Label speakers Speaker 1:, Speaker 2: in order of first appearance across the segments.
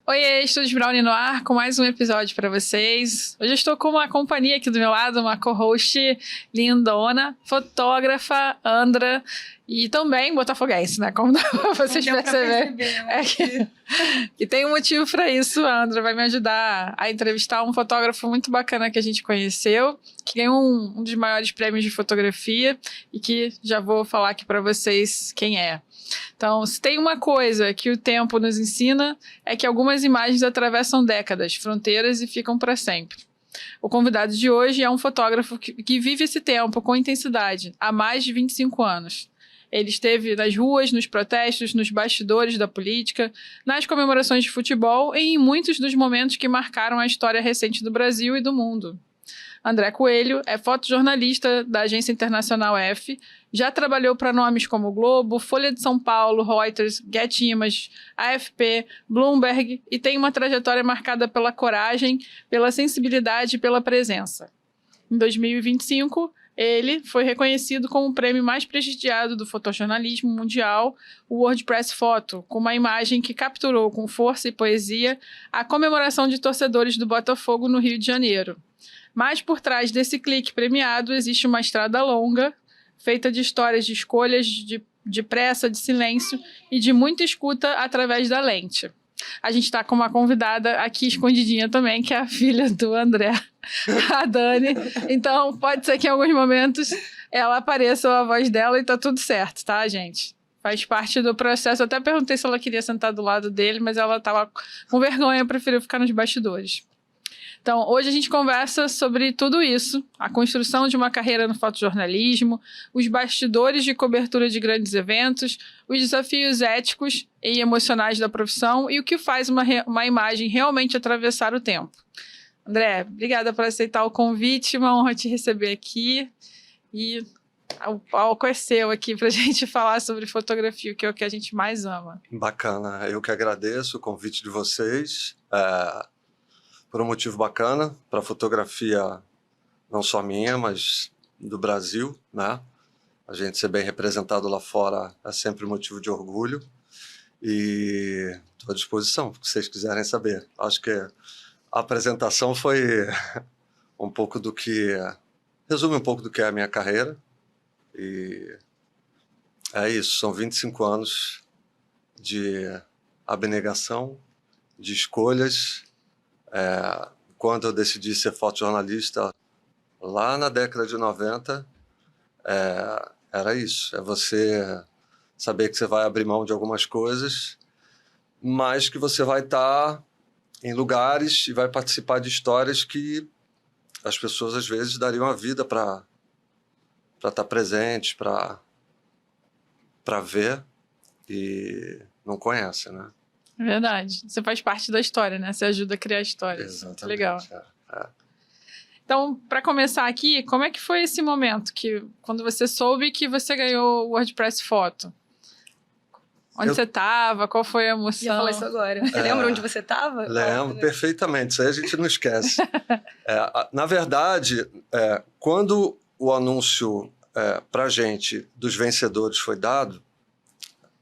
Speaker 1: Oiê, Estúdios Brownie no ar, com mais um episódio para vocês. Hoje eu estou com uma companhia aqui do meu lado, uma co-host lindona, fotógrafa, Andra, e também botafoguense, né? Como dá pra vocês perceberem. Que tem um motivo para isso. A Andra vai me ajudar a entrevistar um fotógrafo muito bacana que a gente conheceu, que ganhou um dos maiores prêmios de fotografia e que já vou falar aqui para vocês quem é. Então, se tem uma coisa que o tempo nos ensina, é que algumas imagens atravessam décadas, fronteiras e ficam para sempre. O convidado de hoje é um fotógrafo que vive esse tempo com intensidade, há mais de 25 anos. Ele esteve nas ruas, nos protestos, nos bastidores da política, nas comemorações de futebol e em muitos dos momentos que marcaram a história recente do Brasil e do mundo. André Coelho é fotojornalista da agência internacional F, já trabalhou para nomes como Globo, Folha de São Paulo, Reuters, Getty Images, AFP, Bloomberg e tem uma trajetória marcada pela coragem, pela sensibilidade e pela presença. Em 2025, ele foi reconhecido como o prêmio mais prestigiado do fotojornalismo mundial, o World Press Photo, com uma imagem que capturou com força e poesia a comemoração de torcedores do Botafogo no Rio de Janeiro. Mas por trás desse clique premiado existe uma estrada longa, feita de histórias de escolhas, de pressa, de silêncio e de muita escuta através da lente. A gente está com uma convidada aqui escondidinha também, que é a filha do André, a Dani. Então pode ser que em alguns momentos ela apareça a voz dela e tá tudo certo, tá, gente? Faz parte do processo. Eu até perguntei se ela queria sentar do lado dele, mas ela estava com vergonha, preferiu ficar nos bastidores. Então, hoje a gente conversa sobre tudo isso, a construção de uma carreira no fotojornalismo, os bastidores de cobertura de grandes eventos, os desafios éticos e emocionais da profissão e o que faz uma imagem realmente atravessar o tempo. André, obrigada por aceitar o convite, uma honra te receber aqui e o palco é seu aqui para a gente falar sobre fotografia, que é o que a gente mais ama.
Speaker 2: Bacana, eu que agradeço o convite de vocês. Por um motivo bacana, para a fotografia não só minha, mas do Brasil, né? A gente ser bem representado lá fora é sempre motivo de orgulho. E estou à disposição, se vocês quiserem saber. Acho que a apresentação foi um pouco do que... resume um pouco do que é a minha carreira. E é isso, são 25 anos de abnegação, de escolhas. Quando eu decidi ser fotojornalista, lá na década de 90, era isso. É você saber que você vai abrir mão de algumas coisas, mas que você vai estar em lugares e vai participar de histórias que as pessoas, às vezes, dariam a vida para estar presentes, para ver e não conhecem, né?
Speaker 1: Verdade. Você faz parte da história, né? Você ajuda a criar a história.
Speaker 2: Exatamente.
Speaker 1: Muito legal. Então, para começar aqui, como é que foi esse momento quando você soube que você ganhou o WordPress Photo? Onde você estava? Qual foi a emoção?
Speaker 3: Já falei isso agora. Você lembra onde você estava?
Speaker 2: Lembro, perfeitamente. Isso aí a gente não esquece. Na verdade, quando o anúncio para a gente dos vencedores foi dado,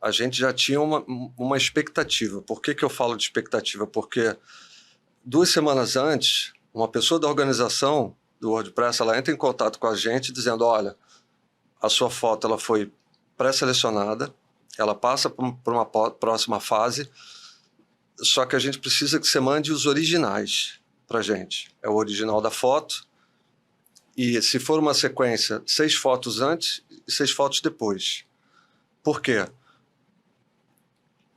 Speaker 2: a gente já tinha uma expectativa. Por que eu falo de expectativa? Porque 2 semanas antes, uma pessoa da organização do WordPress, ela entra em contato com a gente dizendo, olha, a sua foto ela foi pré-selecionada, ela passa por uma próxima fase, só que a gente precisa que você mande os originais para a gente. É o original da foto, e se for uma sequência, 6 fotos antes e 6 fotos depois. Por quê?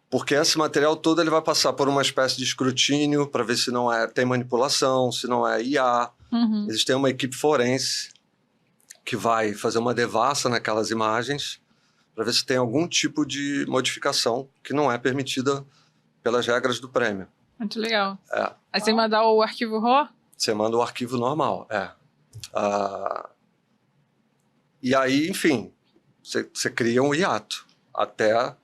Speaker 2: Porque esse material todo ele vai passar por uma espécie de escrutínio para ver se não tem manipulação, se não é IA.
Speaker 1: Uhum.
Speaker 2: Eles têm uma equipe forense que vai fazer uma devassa naquelas imagens para ver se tem algum tipo de modificação que não é permitida pelas regras do prêmio.
Speaker 1: Muito legal. Aí você manda o arquivo RAW?
Speaker 2: Você manda o arquivo normal, E aí, enfim, você cria um hiato até...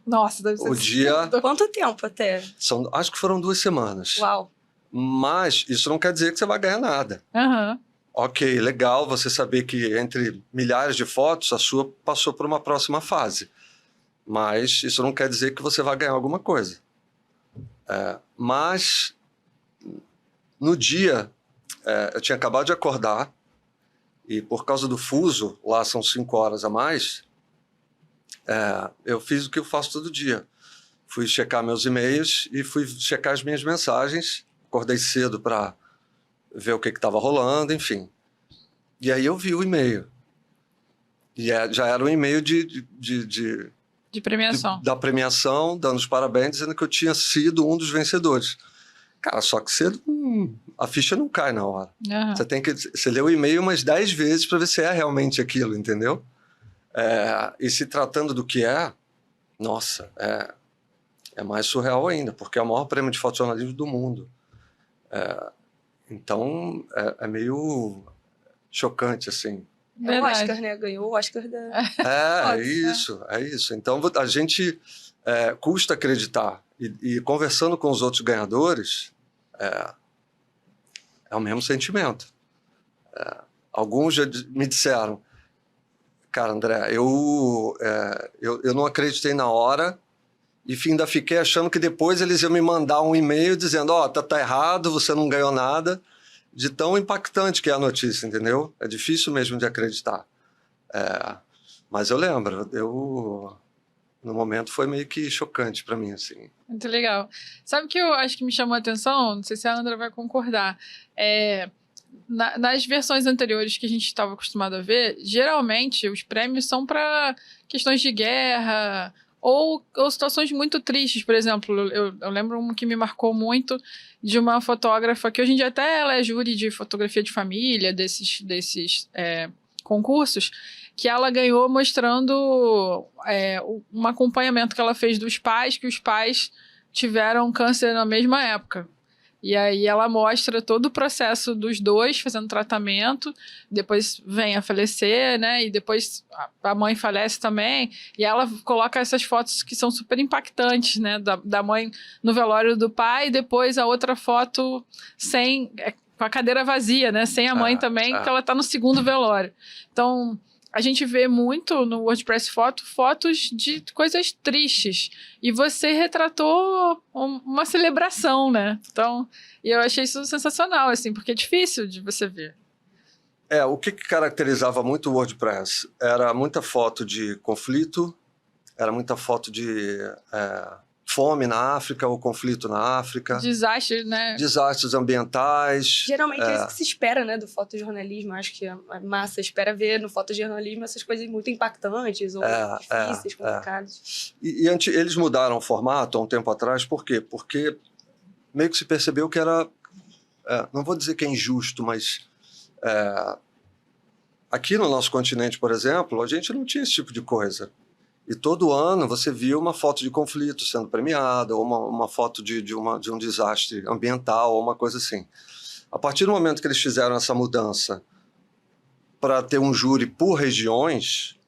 Speaker 1: Nossa, deve ser...
Speaker 2: O dia...
Speaker 3: Quanto tempo até?
Speaker 2: Acho que foram 2 semanas.
Speaker 3: Uau.
Speaker 2: Mas isso não quer dizer que você vai ganhar nada.
Speaker 1: Uhum.
Speaker 2: Ok, legal você saber que entre milhares de fotos, a sua passou por uma próxima fase. Mas isso não quer dizer que você vai ganhar alguma coisa. Mas, no dia, eu tinha acabado de acordar e, por causa do fuso, lá são 5 horas a mais, eu fiz o que eu faço todo dia. Fui checar meus e-mails e fui checar as minhas mensagens. Acordei cedo para ver o que estava rolando, enfim. E aí eu vi o e-mail. E já era um e-mail
Speaker 1: De premiação.
Speaker 2: da premiação, dando os parabéns, dizendo que eu tinha sido um dos vencedores. Cara, só que a ficha não cai na hora.
Speaker 1: Aham.
Speaker 2: Você lê o e-mail umas 10 vezes para ver se é realmente aquilo, entendeu? E se tratando do que nossa, é mais surreal ainda, porque é o maior prêmio de fotojornalismo do mundo. Então, é meio chocante, assim.
Speaker 3: É o
Speaker 1: Verdade.
Speaker 3: Oscar, né? Ganhou o Oscar da...
Speaker 2: É isso. Então, a gente custa acreditar. E conversando com os outros ganhadores, é o mesmo sentimento. Alguns já me disseram, cara, André, eu não acreditei na hora e ainda fiquei achando que depois eles iam me mandar um e-mail dizendo, tá errado, você não ganhou nada, de tão impactante que é a notícia, entendeu? É difícil mesmo de acreditar. Mas eu lembro, no momento foi meio que chocante para mim, assim.
Speaker 1: Muito legal. Sabe o que eu acho que me chamou a atenção? Não sei se a Andra vai concordar. Nas versões anteriores que a gente estava acostumado a ver, geralmente os prêmios são para questões de guerra ou situações muito tristes. Por exemplo, eu lembro um que me marcou muito de uma fotógrafa que hoje em dia até ela é júri de fotografia de família, desses concursos, que ela ganhou mostrando um acompanhamento que ela fez dos pais, que os pais tiveram câncer na mesma época. E aí ela mostra todo o processo dos dois fazendo tratamento, depois vem a falecer, né? E depois a mãe falece também. E ela coloca essas fotos que são super impactantes, né? Da mãe no velório do pai, e depois a outra foto com a cadeira vazia, né? Sem a mãe também, que ela tá no segundo velório. Então, a gente vê muito no WordPress fotos de coisas tristes. E você retratou uma celebração, né? Então, e eu achei isso sensacional, assim, porque é difícil de você ver.
Speaker 2: O que caracterizava muito o WordPress? Era muita foto de conflito, era muita foto de fome na África, ou conflito na África.
Speaker 1: Desastre, né?
Speaker 2: Desastres ambientais.
Speaker 3: Geralmente é isso que se espera, né, do fotojornalismo. Acho que a massa espera ver no fotojornalismo essas coisas muito impactantes ou difíceis, complicadas.
Speaker 2: E eles mudaram o formato há um tempo atrás, por quê? Porque meio que se percebeu que era, não vou dizer que é injusto, mas aqui no nosso continente, por exemplo, a gente não tinha esse tipo de coisa. E todo ano você via uma foto de conflito sendo premiada, ou uma foto de um desastre ambiental, ou uma coisa assim. A partir do momento que eles fizeram essa mudança para ter um júri por regiões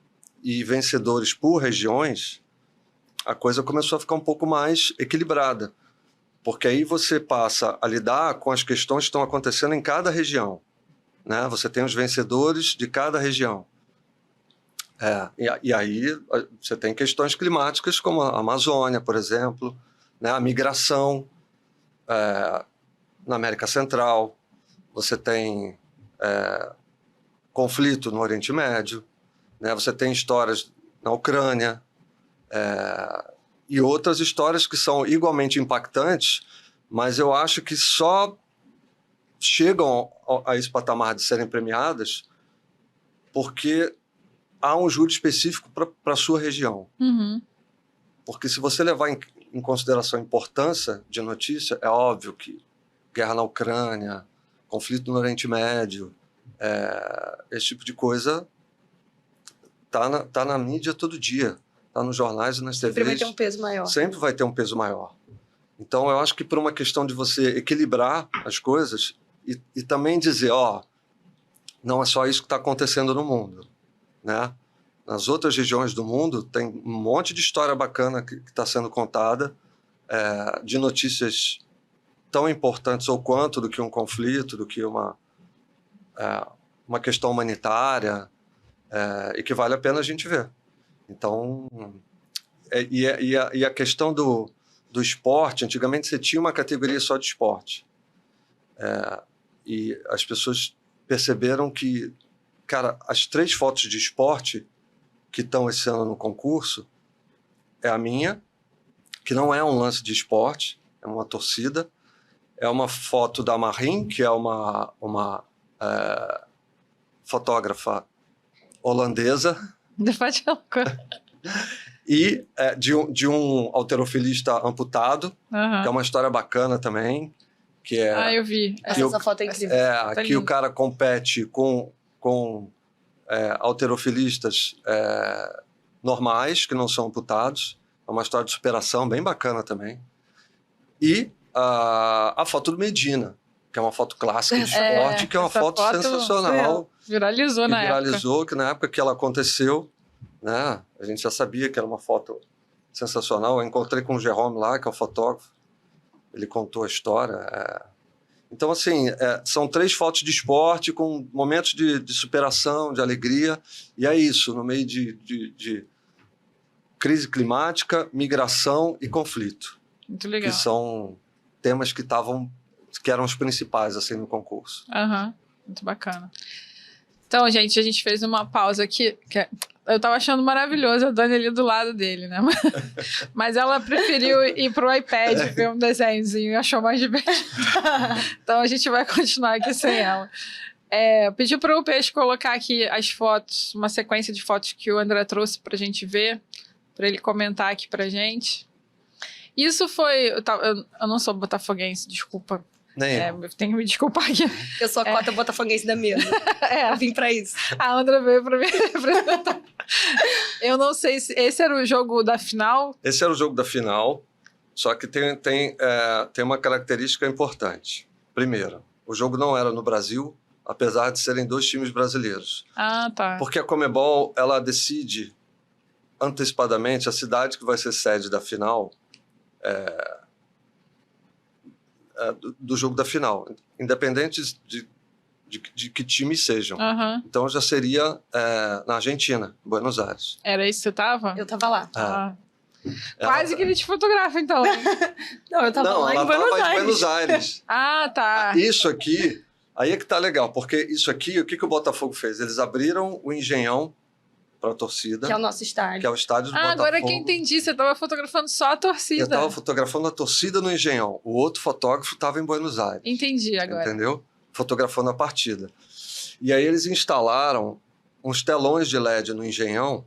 Speaker 2: e vencedores por regiões, a coisa começou a ficar um pouco mais equilibrada. Porque aí você passa a lidar com as questões que estão acontecendo em cada região, né? Você tem os vencedores de cada região. E aí você tem questões climáticas como a Amazônia, por exemplo, né? A migração na América Central, você tem conflito no Oriente Médio, né? Você tem histórias na Ucrânia e outras histórias que são igualmente impactantes, mas eu acho que só chegam a esse patamar de serem premiadas porque há um júri específico para a sua região.
Speaker 1: Uhum.
Speaker 2: Porque se você levar em consideração a importância de notícia, é óbvio que guerra na Ucrânia, conflito no Oriente Médio, esse tipo de coisa tá na mídia todo dia, tá nos jornais e nas TVs.
Speaker 3: Sempre vai ter um peso maior.
Speaker 2: Sempre vai ter um peso maior. Então, eu acho que por uma questão de você equilibrar as coisas e também dizer, não é só isso que está acontecendo no mundo, né? Nas outras regiões do mundo tem um monte de história bacana que está sendo contada, de notícias tão importantes ou quanto do que um conflito, do que uma questão humanitária, e que vale a pena a gente ver. Então, e a questão do esporte, antigamente você tinha uma categoria só de esporte. E as pessoas perceberam que, cara, as 3 fotos de esporte que estão esse ano no concurso é a minha, que não é um lance de esporte, é uma torcida. É uma foto da Marin, que é uma fotógrafa holandesa. E de um halterofilista amputado, que é uma história bacana também. Que é,
Speaker 1: eu vi.
Speaker 3: Essa foto é incrível.
Speaker 2: Aqui o cara compete com halterofilistas normais, que não são amputados. É uma história de superação bem bacana também. E a foto do Medina, que é uma foto clássica de esporte, que é uma foto sensacional.
Speaker 1: Viralizou na época.
Speaker 2: Viralizou, que na época que ela aconteceu, né, a gente já sabia que era uma foto sensacional. Eu encontrei com o Jerome lá, que é o fotógrafo. Ele contou a história. Então, assim, são 3 fotos de esporte com momentos de superação, de alegria. E é isso, no meio de crise climática, migração e conflito.
Speaker 1: Muito legal.
Speaker 2: Que são temas que eram os principais, assim, no concurso.
Speaker 1: Muito bacana. Então, gente, a gente fez uma pausa aqui, eu tava achando maravilhoso a Dani ali do lado dele, né? Mas ela preferiu ir pro iPad ver um desenhozinho e achou mais divertido. Então a gente vai continuar aqui sem ela. Pediu para o Peixe colocar aqui as fotos, uma sequência de fotos que o André trouxe pra gente ver, para ele comentar aqui pra gente. Isso foi... Eu não sou botafoguense, desculpa. Eu tenho que me desculpar aqui.
Speaker 3: Eu sou a cota botafoguense da mesa. Eu vim pra isso.
Speaker 1: A Andra veio pra me representar. Eu não sei se... Esse era o jogo da final?
Speaker 2: Esse era o jogo da final, só que tem uma característica importante. Primeiro, o jogo não era no Brasil, apesar de serem 2 times brasileiros.
Speaker 1: Tá.
Speaker 2: Porque a Conmebol, ela decide antecipadamente a cidade que vai ser sede da final... do jogo da final, independente de que time sejam. Então já seria na Argentina, Buenos Aires.
Speaker 1: Era isso que você tava?
Speaker 3: Eu tava lá.
Speaker 1: Quase que ele te fotografa, então.
Speaker 3: Não, eu tava lá em
Speaker 2: Buenos Aires.
Speaker 1: Tá.
Speaker 2: Isso aqui, aí é que tá legal, porque isso aqui, o que o Botafogo fez? Eles abriram o Engenhão para a torcida.
Speaker 3: Que é o nosso estádio.
Speaker 2: Que é o estádio do Botafogo.
Speaker 1: Agora que eu entendi, você estava fotografando só a torcida.
Speaker 2: Eu estava fotografando a torcida no Engenhão. O outro fotógrafo estava em Buenos Aires.
Speaker 1: Entendi agora.
Speaker 2: Entendeu? Fotografando a partida. E aí eles instalaram uns telões de LED no Engenhão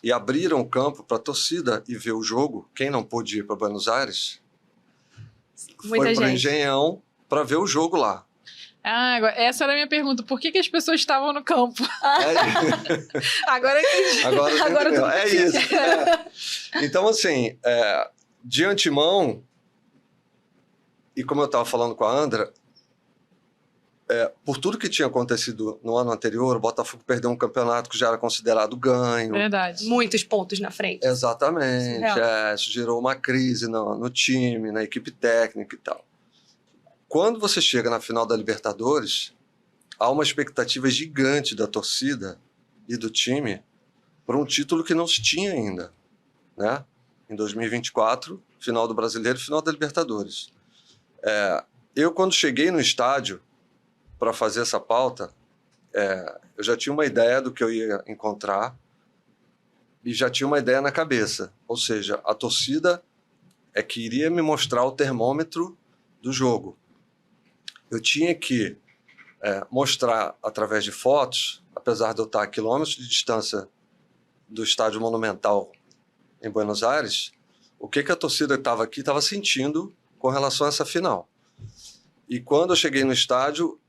Speaker 2: e abriram o campo para a torcida ir ver o jogo. Quem não pôde ir para Buenos Aires foi para o Engenhão para ver o jogo lá.
Speaker 1: Essa era a minha pergunta. Por que as pessoas estavam no campo? Agora entendi.
Speaker 2: Agora é isso. Então, assim, de antemão, e como eu estava falando com a Andra, por tudo que tinha acontecido no ano anterior, o Botafogo perdeu um campeonato que já era considerado ganho.
Speaker 1: Verdade.
Speaker 3: Muitos pontos na frente.
Speaker 2: Exatamente. Isso gerou uma crise no time, na equipe técnica e tal. Quando você chega na final da Libertadores, há uma expectativa gigante da torcida e do time para um título que não se tinha ainda, né? Em 2024, final do Brasileiro, final da Libertadores. Eu, quando cheguei no estádio para fazer essa pauta, eu já tinha uma ideia do que eu ia encontrar e já tinha uma ideia na cabeça. Ou seja, a torcida que iria me mostrar o termômetro do jogo. Eu tinha que mostrar através de fotos, apesar de eu estar a quilômetros de distância do Estádio Monumental em Buenos Aires, o que a torcida que estava aqui estava sentindo com relação a essa final. E quando eu cheguei no estádio,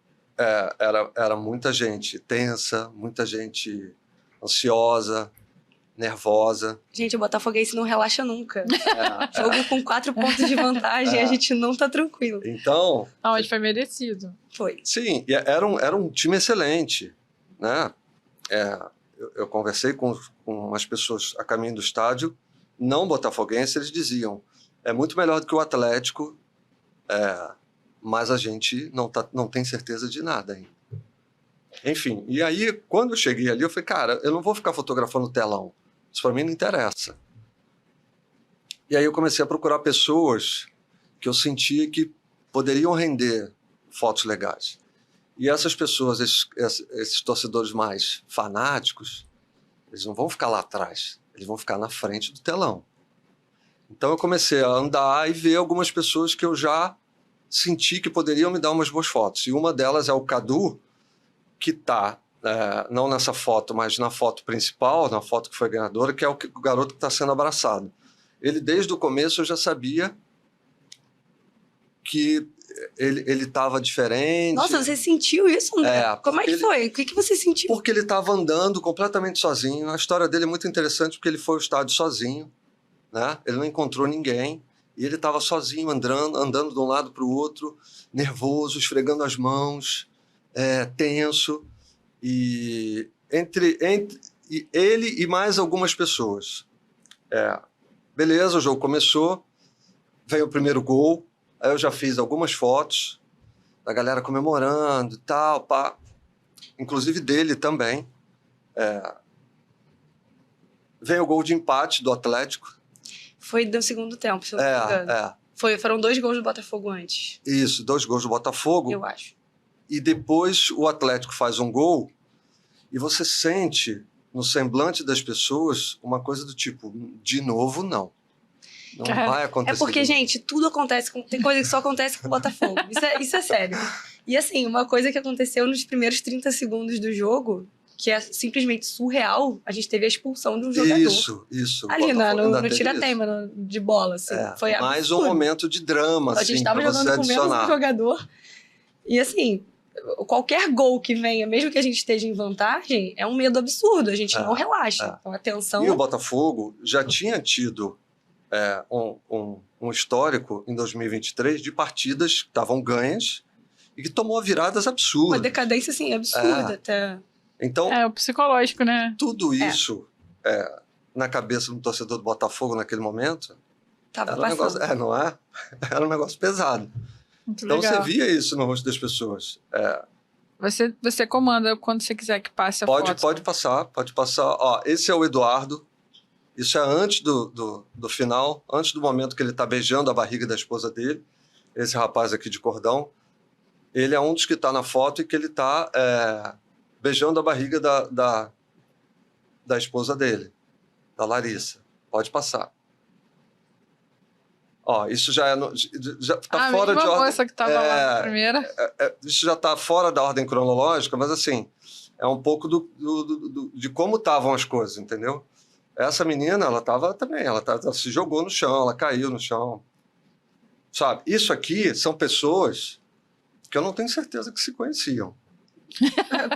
Speaker 2: era muita gente tensa, muita gente ansiosa, nervosa.
Speaker 3: Gente, o Botafoguense não relaxa nunca. Jogo com 4 pontos de vantagem, a gente não tá tranquilo.
Speaker 2: Então...
Speaker 1: Mas foi merecido.
Speaker 3: Foi.
Speaker 2: Sim, era um time excelente, né? Eu conversei com as pessoas a caminho do estádio, não botafoguenses, eles diziam, é muito melhor do que o Atlético, mas a gente não tem certeza de nada ainda. Enfim, e aí, quando eu cheguei ali, eu falei, cara, eu não vou ficar fotografando o telão. Isso para mim não interessa. E aí eu comecei a procurar pessoas que eu sentia que poderiam render fotos legais. E essas pessoas, esses torcedores mais fanáticos, eles não vão ficar lá atrás, eles vão ficar na frente do telão. Então eu comecei a andar e ver algumas pessoas que eu já senti que poderiam me dar umas boas fotos. E uma delas é o Cadu, que está, não nessa foto, mas na foto principal, na foto que foi ganhadora, que é o garoto que está sendo abraçado. Ele, desde o começo, eu já sabia que ele estava diferente.
Speaker 3: Nossa, você sentiu isso, André? Como é que foi? O que você sentiu?
Speaker 2: Porque ele estava andando completamente sozinho. A história dele é muito interessante porque ele foi ao estádio sozinho, né? Ele não encontrou ninguém e ele estava sozinho, andando de um lado para o outro, nervoso, esfregando as mãos, tenso. E entre ele e mais algumas pessoas. Beleza, o jogo começou, veio o primeiro gol. Aí eu já fiz algumas fotos da galera comemorando e tal, pá. Inclusive dele também. Veio o gol de empate do Atlético.
Speaker 3: Foi no segundo tempo, se eu não me engano. Foram 2 gols do Botafogo antes.
Speaker 2: Isso, 2 gols do Botafogo.
Speaker 3: Eu acho.
Speaker 2: E depois o Atlético faz um gol e você sente no semblante das pessoas uma coisa do tipo, de novo, não. Não vai acontecer.
Speaker 3: É porque, gente, tudo acontece. Tem coisa que só acontece com o Botafogo. Isso é sério. E assim, uma coisa que aconteceu nos primeiros 30 segundos do jogo, que é simplesmente surreal, a gente teve a expulsão de um jogador.
Speaker 2: Isso.
Speaker 3: Ali no tira-teima de bola, assim. Foi
Speaker 2: mais um momento de drama, assim,
Speaker 3: a gente estava jogando com menos um jogador. E assim, qualquer gol que venha, mesmo que a gente esteja em vantagem, é um medo absurdo. A gente não relaxa. Então, atenção.
Speaker 2: E o Botafogo já tinha tido um histórico em 2023 de partidas que estavam ganhas e que tomou viradas absurdas.
Speaker 3: Uma decadência, assim, absurda até.
Speaker 2: Então,
Speaker 1: o psicológico, né?
Speaker 2: Tudo isso na cabeça do torcedor do Botafogo naquele momento
Speaker 3: tava
Speaker 2: era um negócio, não é? Era um negócio pesado.
Speaker 1: Muito
Speaker 2: então
Speaker 1: legal.
Speaker 2: Você via isso no rosto das pessoas.
Speaker 1: Você comanda quando você quiser que passe a foto.
Speaker 2: Pode passar. Ó, esse é o Eduardo. Isso é antes do final, antes do momento que ele está beijando a barriga da esposa dele. Esse rapaz aqui de cordão. Ele é um dos que está na foto e que ele está beijando a barriga da esposa dele, da Larissa. Pode passar. Ó, isso já está fora de ordem.
Speaker 1: Moça que estava lá na primeira.
Speaker 2: Isso já está fora da ordem cronológica, mas assim, é um pouco de como estavam as coisas, entendeu? Essa menina, ela estava também, ela se jogou no chão, ela caiu no chão. Sabe? Isso aqui são pessoas que eu não tenho certeza que se conheciam.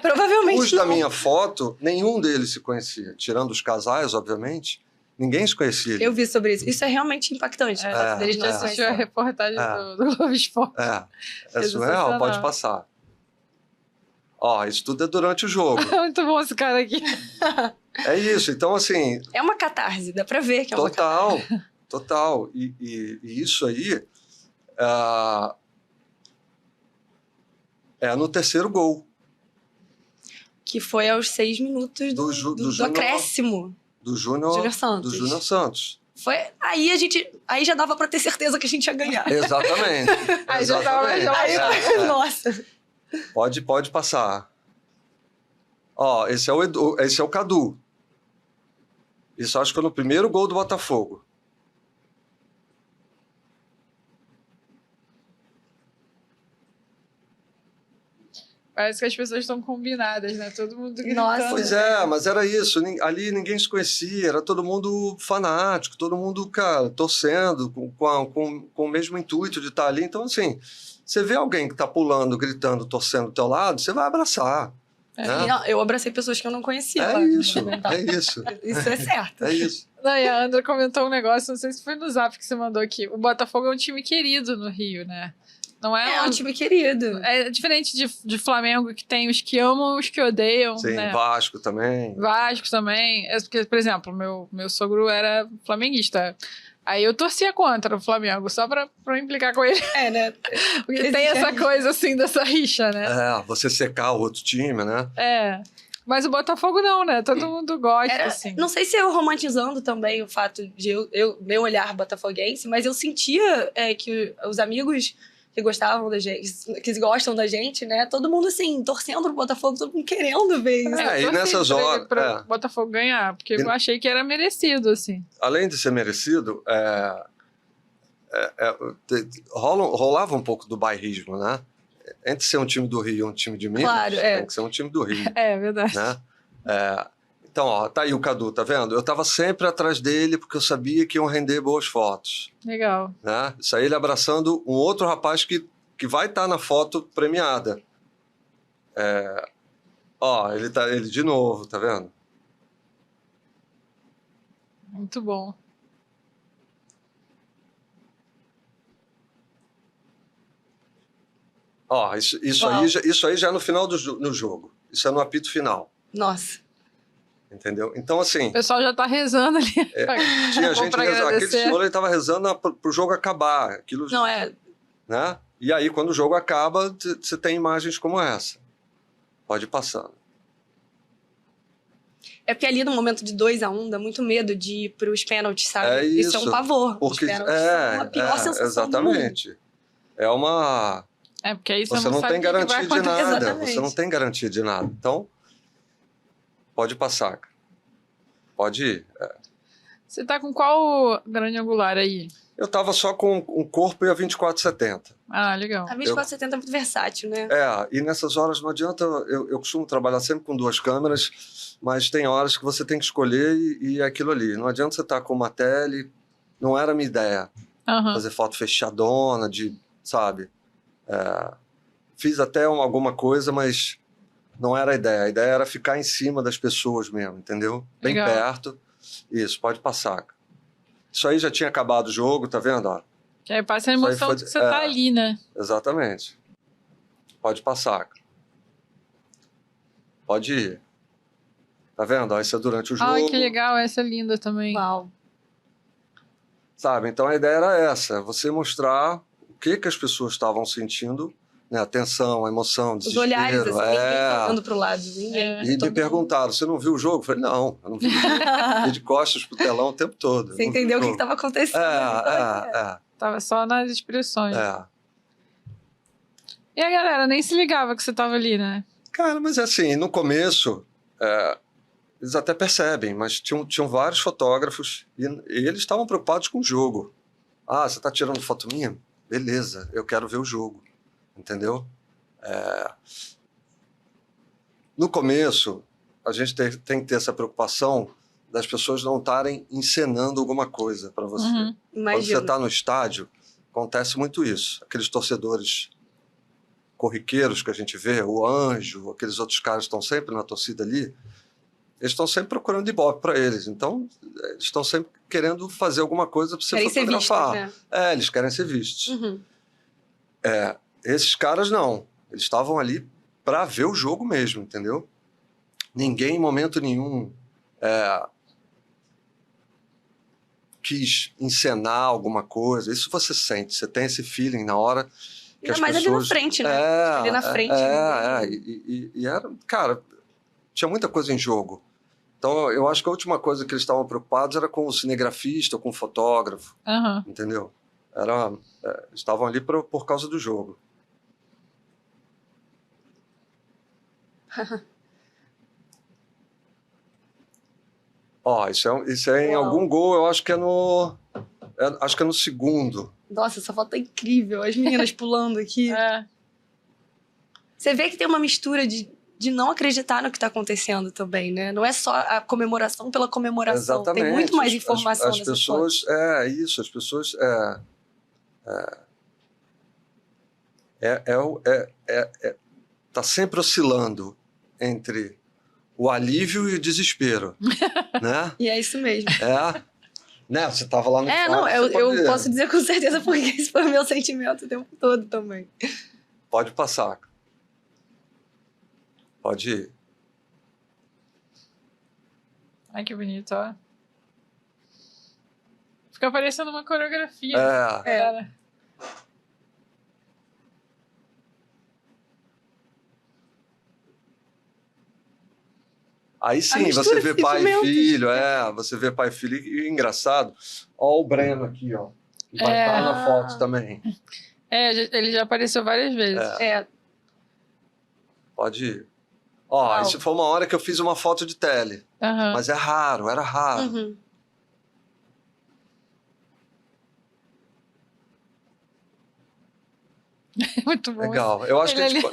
Speaker 3: Provavelmente
Speaker 2: os da minha foto, nenhum deles se conhecia. Tirando os casais, obviamente, ninguém se conhecia.
Speaker 3: Eu vi sobre isso. Isso é realmente impactante.
Speaker 1: Eles já assistiu a reportagem do Globo Esporte.
Speaker 2: É surreal, pode passar. Ó, isso tudo é durante o jogo.
Speaker 1: Muito bom esse cara aqui.
Speaker 2: É isso, então assim...
Speaker 3: É uma catarse, dá pra ver que é uma catarse.
Speaker 2: Total. E isso aí no terceiro gol.
Speaker 3: Que foi aos 6 minutos do acréscimo.
Speaker 2: Do Júnior Santos.
Speaker 3: Foi, aí já dava pra ter certeza que a gente ia ganhar.
Speaker 2: Exatamente.
Speaker 1: Aí já tava
Speaker 3: nossa.
Speaker 2: Pode passar. Ó, esse é o Cadu. Isso acho que foi no primeiro gol do Botafogo.
Speaker 1: Parece que as pessoas estão combinadas, né? Todo mundo gritando.
Speaker 3: Nossa.
Speaker 2: Pois mas era isso. Ali ninguém se conhecia, era todo mundo fanático, todo mundo, cara, torcendo, com o mesmo intuito de estar ali. Então, assim, você vê alguém que está pulando, gritando, torcendo do teu lado, você vai abraçar. Né?
Speaker 3: Não, eu abracei pessoas que eu não conhecia.
Speaker 2: Isso.
Speaker 3: Isso é certo.
Speaker 2: É isso.
Speaker 1: Não, e a Andra comentou um negócio, não sei se foi no Zap que você mandou aqui. O Botafogo é um time querido no Rio, né? Não
Speaker 3: é um time querido.
Speaker 1: É diferente de Flamengo, que tem os que amam e os que odeiam.
Speaker 2: Sim,
Speaker 1: né?
Speaker 2: Vasco também.
Speaker 1: Vasco também. Porque, por exemplo, meu sogro era flamenguista. Aí eu torcia contra o Flamengo, só pra implicar com ele.
Speaker 3: Né?
Speaker 1: Porque tem essa coisa, assim, dessa rixa, né?
Speaker 2: Você secar o outro time, né?
Speaker 1: Mas o Botafogo não, né? Todo mundo gosta, assim.
Speaker 3: Não sei se eu romantizando também o fato de meu olhar botafoguense, mas eu sentia que os amigos que gostavam da gente, que gostam da gente, né? Todo mundo, assim, torcendo pro Botafogo, todo mundo querendo ver isso.
Speaker 1: Eu
Speaker 2: e
Speaker 1: torci
Speaker 2: nessas horas...
Speaker 1: pra o Botafogo ganhar, porque eu achei que era merecido, assim.
Speaker 2: Além de ser merecido, rolava um pouco do bairrismo, né? Entre ser um time do Rio e um time de Minas,
Speaker 3: Claro,
Speaker 2: tem que ser um time do Rio,
Speaker 1: É verdade.
Speaker 2: né? Então, ó, tá aí o Cadu, tá vendo? Eu tava sempre atrás dele porque eu sabia que iam render boas fotos,
Speaker 1: Legal.
Speaker 2: né? Isso aí ele abraçando um outro rapaz que vai estar na foto premiada. Ó, ele de novo, tá vendo?
Speaker 1: Muito bom.
Speaker 2: Ó, isso aí já é no final no jogo. Isso é no apito final.
Speaker 3: Nossa.
Speaker 2: Entendeu? Então, assim...
Speaker 1: O pessoal já tá rezando ali.
Speaker 2: Tinha gente
Speaker 1: pra
Speaker 2: rezando. Aquele
Speaker 1: agradecer.
Speaker 2: senhor, ele tava rezando pro jogo acabar. Aquilo,
Speaker 3: Não,
Speaker 2: né? E aí, quando o jogo acaba, você tem imagens como essa. Pode ir passando.
Speaker 3: É porque ali no momento de 2-1 dá muito medo de ir pros pênaltis, sabe?
Speaker 2: É
Speaker 3: Isso é um
Speaker 2: isso.
Speaker 3: pavor.
Speaker 2: Porque
Speaker 3: Os pênaltis são a pior sensação do mundo.
Speaker 2: exatamente. É uma...
Speaker 1: É, porque aí
Speaker 2: Você não
Speaker 1: sabe
Speaker 2: tem
Speaker 1: o que vai
Speaker 2: garantia de
Speaker 1: acontecer.
Speaker 2: nada.
Speaker 3: Exatamente.
Speaker 2: Você não tem garantia de nada. Então, pode passar. Pode ir.
Speaker 1: Você tá com qual grande angular aí?
Speaker 2: Eu tava só com um corpo e a 24-70.
Speaker 1: Ah, legal.
Speaker 3: A 2470 é muito versátil, né?
Speaker 2: E nessas horas não adianta... Eu costumo trabalhar sempre com 2 câmeras, mas tem horas que você tem que escolher e é aquilo ali. Não adianta você estar com uma tele... Não era a minha ideia.
Speaker 1: Aham.
Speaker 2: Fazer foto fechadona, sabe? Fiz até alguma coisa, mas não era a ideia. A ideia era ficar em cima das pessoas mesmo, entendeu? Bem
Speaker 1: Legal.
Speaker 2: perto. Isso, pode passar. Isso aí já tinha acabado o jogo, tá vendo? Ó,
Speaker 1: Que aí passa a
Speaker 2: Isso aí
Speaker 1: emoção
Speaker 2: foi-
Speaker 1: que você tá ali, né?
Speaker 2: exatamente. Pode passar. Pode ir. Tá vendo? Ó, isso é durante o jogo.
Speaker 1: Ai, que legal. Essa é linda também.
Speaker 3: Uau.
Speaker 2: Sabe? Então a ideia era essa, você mostrar o que as pessoas estavam sentindo, né? A tensão, a emoção, o
Speaker 3: Os
Speaker 2: desespero.
Speaker 3: olhares, assim, ninguém olhando pro lado. Ninguém.
Speaker 2: E me
Speaker 3: Todo mundo-
Speaker 2: perguntaram, você não viu o jogo? Eu falei, não, eu não vi o jogo. Fiquei de costas pro telão o tempo todo.
Speaker 3: Você
Speaker 2: Não vi
Speaker 3: entendeu o que
Speaker 2: jogo.
Speaker 3: estava acontecendo. ali,
Speaker 1: Tava só nas expressões.
Speaker 2: é.
Speaker 1: E a galera nem se ligava que você tava ali, né?
Speaker 2: Cara, mas assim, no começo, eles até percebem, mas tinham vários fotógrafos e eles estavam preocupados com o jogo. Ah, você está tirando foto minha? Beleza, eu quero ver o jogo. Entendeu? No começo, a gente tem que ter essa preocupação das pessoas não estarem encenando alguma coisa para você.
Speaker 1: Uhum.
Speaker 2: Quando você
Speaker 3: Imagina.
Speaker 2: está no estádio, acontece muito isso. Aqueles torcedores corriqueiros que a gente vê, o Anjo, aqueles outros caras que estão sempre na torcida ali, eles estão sempre procurando ibope para eles. Então, eles estão sempre querendo fazer alguma coisa para você
Speaker 3: Querem ser vistos,
Speaker 2: fotografar.
Speaker 3: né?
Speaker 2: Eles querem ser vistos.
Speaker 3: Uhum.
Speaker 2: Esses caras não. Eles estavam ali para ver o jogo mesmo, entendeu? Ninguém, em momento nenhum, quis encenar alguma coisa. Isso você sente, você tem esse feeling na hora que
Speaker 3: Ainda
Speaker 2: as
Speaker 3: mais
Speaker 2: pessoas...
Speaker 3: ali na frente, né? Ali na frente.
Speaker 2: E era... Cara, tinha muita coisa em jogo. Então, eu acho que a última coisa que eles estavam preocupados era com o cinegrafista, com o fotógrafo,
Speaker 1: Aham.
Speaker 2: entendeu? Estavam ali por causa do jogo. Ó, isso é em
Speaker 3: Uau.
Speaker 2: algum gol, eu acho que acho que é no segundo.
Speaker 3: Nossa, essa foto é incrível. As meninas pulando aqui.
Speaker 1: É.
Speaker 3: Você vê que tem uma mistura de não acreditar no que está acontecendo também, né? Não é só a comemoração pela comemoração.
Speaker 2: Exatamente.
Speaker 3: Tem muito mais informação
Speaker 2: As
Speaker 3: nessa
Speaker 2: pessoas,
Speaker 3: foto.
Speaker 2: as pessoas tá sempre oscilando entre o alívio e o desespero, né?
Speaker 3: E é isso mesmo.
Speaker 2: Né? Você tava lá no
Speaker 3: Não,
Speaker 2: quarto, você pode
Speaker 3: eu posso dizer com certeza porque esse foi o meu sentimento o tempo todo também.
Speaker 2: Pode passar. Pode ir.
Speaker 1: Ai, que bonito, ó. Fica parecendo uma coreografia. Cara.
Speaker 2: Aí sim,
Speaker 3: mistura
Speaker 2: você
Speaker 3: de
Speaker 2: vê pai e
Speaker 3: sentimentos.
Speaker 2: filho, você vê pai e filho, e engraçado, ó o Breno aqui, ó, que vai estar na foto também.
Speaker 1: Ele já apareceu várias vezes.
Speaker 2: Pode ir. Ó, isso foi uma hora que eu fiz uma foto de tele, mas era raro.
Speaker 3: Uhum.
Speaker 1: Muito bom.
Speaker 2: Legal. Eu acho que a gente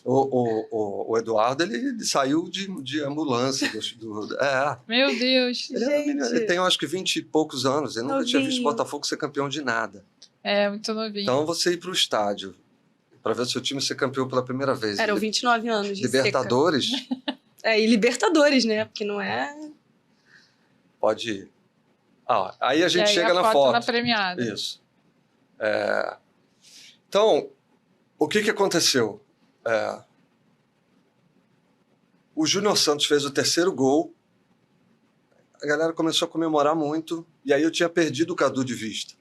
Speaker 2: o Eduardo, ele saiu de ambulância.
Speaker 1: Meu Deus.
Speaker 2: Ele tem, eu acho que 20 e poucos anos. Ele nunca tinha visto o
Speaker 3: Novinho.
Speaker 2: Botafogo ser campeão de nada.
Speaker 1: Muito novinho.
Speaker 2: Então, você ir para o estádio para ver seu time ser campeão pela primeira vez.
Speaker 3: Eram 29 anos de
Speaker 2: Libertadores.
Speaker 3: e Libertadores, né? Porque não é...
Speaker 2: Pode ir. Aí a gente chega
Speaker 1: a
Speaker 2: na
Speaker 1: foto
Speaker 2: foto.
Speaker 1: na premiada.
Speaker 2: Isso. Então, o que aconteceu? O Júnior Santos fez o terceiro gol, a galera começou a comemorar muito, e aí eu tinha perdido o Cadu de vista.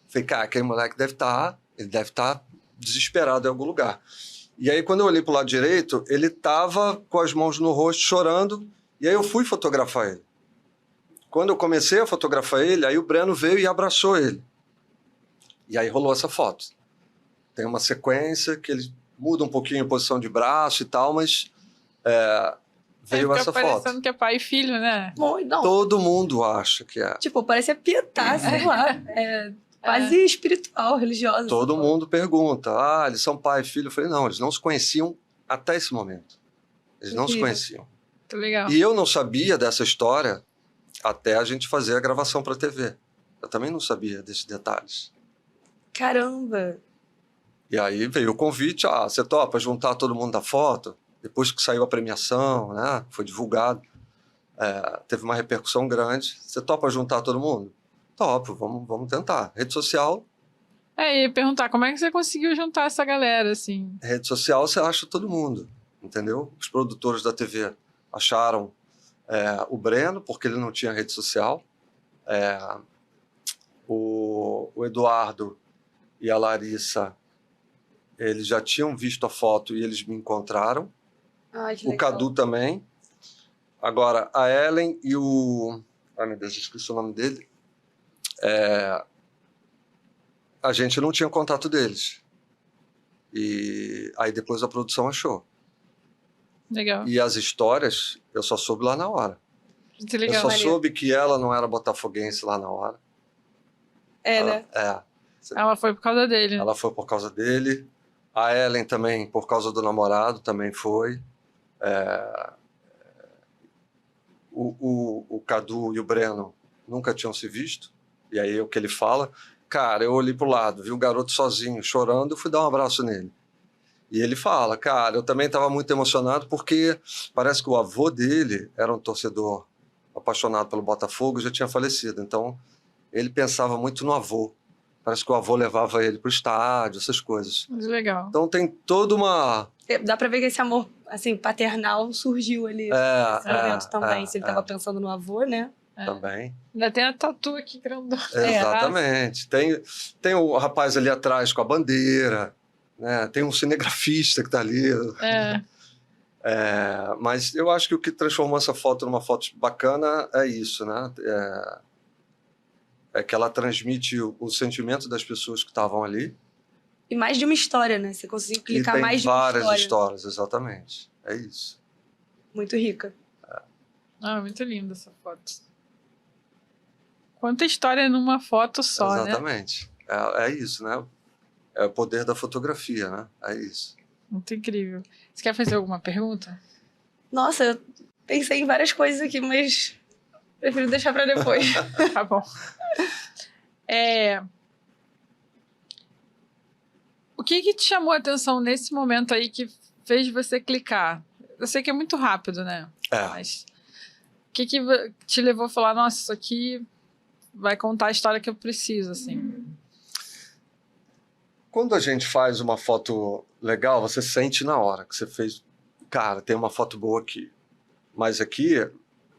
Speaker 2: Falei, cara, aquele moleque deve estar desesperado em algum lugar. E aí, quando eu olhei para o lado direito, ele estava com as mãos no rosto, chorando, e aí eu fui fotografar ele. Quando eu comecei a fotografar ele, aí o Breno veio e abraçou ele. E aí rolou essa foto. Tem uma sequência que ele muda um pouquinho a posição de braço e tal, mas veio essa foto.
Speaker 1: Parecendo que é pai e filho, né?
Speaker 3: Não.
Speaker 2: Todo mundo acha que é.
Speaker 3: Tipo, parece Pietá, sei lá. Quase espiritual, religiosa.
Speaker 2: Todo mundo pergunta, eles são pai e filho? Eu falei, não, eles não se conheciam até esse momento. Eles não se conheciam.
Speaker 1: Muito legal.
Speaker 2: E eu não sabia dessa história até a gente fazer a gravação para a TV. Eu também não sabia desses detalhes.
Speaker 3: Caramba!
Speaker 2: E aí veio o convite, você topa juntar todo mundo da foto? Depois que saiu a premiação, né, foi divulgado, teve uma repercussão grande. Você topa juntar todo mundo? Topo, vamos tentar. Rede social...
Speaker 1: E perguntar, como é que você conseguiu juntar essa galera, assim?
Speaker 2: Rede social, você acha todo mundo, entendeu? Os produtores da TV acharam o Breno, porque ele não tinha rede social. O Eduardo e a Larissa, eles já tinham visto a foto e eles me encontraram.
Speaker 3: Ai, que
Speaker 2: O
Speaker 3: legal.
Speaker 2: Cadu também. Agora, a Ellen e o... Ai, meu Deus, esqueci o nome dele. A gente não tinha contato deles. E aí depois a produção achou.
Speaker 1: Legal.
Speaker 2: E as histórias, eu só soube lá na hora.
Speaker 1: Muito legal.
Speaker 2: Eu só soube que ela não era botafoguense lá na hora.
Speaker 3: Né?
Speaker 1: Ela foi por causa dele.
Speaker 2: Ela foi por causa dele. A Ellen também, por causa do namorado, também foi. O Cadu e o Breno nunca tinham se visto. E aí é o que ele fala. Cara, eu olhei pro lado, vi o garoto sozinho, chorando, eu fui dar um abraço nele. E ele fala, cara, eu também estava muito emocionado porque parece que o avô dele era um torcedor apaixonado pelo Botafogo e já tinha falecido. Então, ele pensava muito no avô. Parece que o avô levava ele pro estádio, essas coisas.
Speaker 1: Muito legal.
Speaker 2: Então, tem toda uma...
Speaker 3: Dá pra ver que esse amor, assim, paternal surgiu ali nesse momento também. Se ele tava pensando no avô, né?
Speaker 2: Também.
Speaker 1: Ainda tem a tatu aqui grandona.
Speaker 2: Exatamente. Tem o rapaz ali atrás com a bandeira, né? Tem um cinegrafista que está ali. Mas eu acho que o que transformou essa foto numa foto bacana é isso, né? É que ela transmite o sentimento das pessoas que estavam ali.
Speaker 3: E mais de uma história, né? Você conseguiu clicar mais de uma história.
Speaker 2: Várias histórias, exatamente. É isso.
Speaker 3: Muito rica.
Speaker 1: Muito linda essa foto. Quanta história numa foto só,
Speaker 2: exatamente. Né? É isso, né? É o poder da fotografia, né? É isso.
Speaker 1: Muito incrível. Você quer fazer alguma pergunta?
Speaker 3: Nossa, eu pensei em várias coisas aqui, mas prefiro deixar para depois.
Speaker 1: Tá bom. O que te chamou a atenção nesse momento aí que fez você clicar? Eu sei que é muito rápido, né? Mas o que te levou a falar, nossa, isso aqui vai contar a história que eu preciso, assim?
Speaker 2: Quando a gente faz uma foto legal, você sente na hora que você fez... Cara, tem uma foto boa aqui. Mas aqui,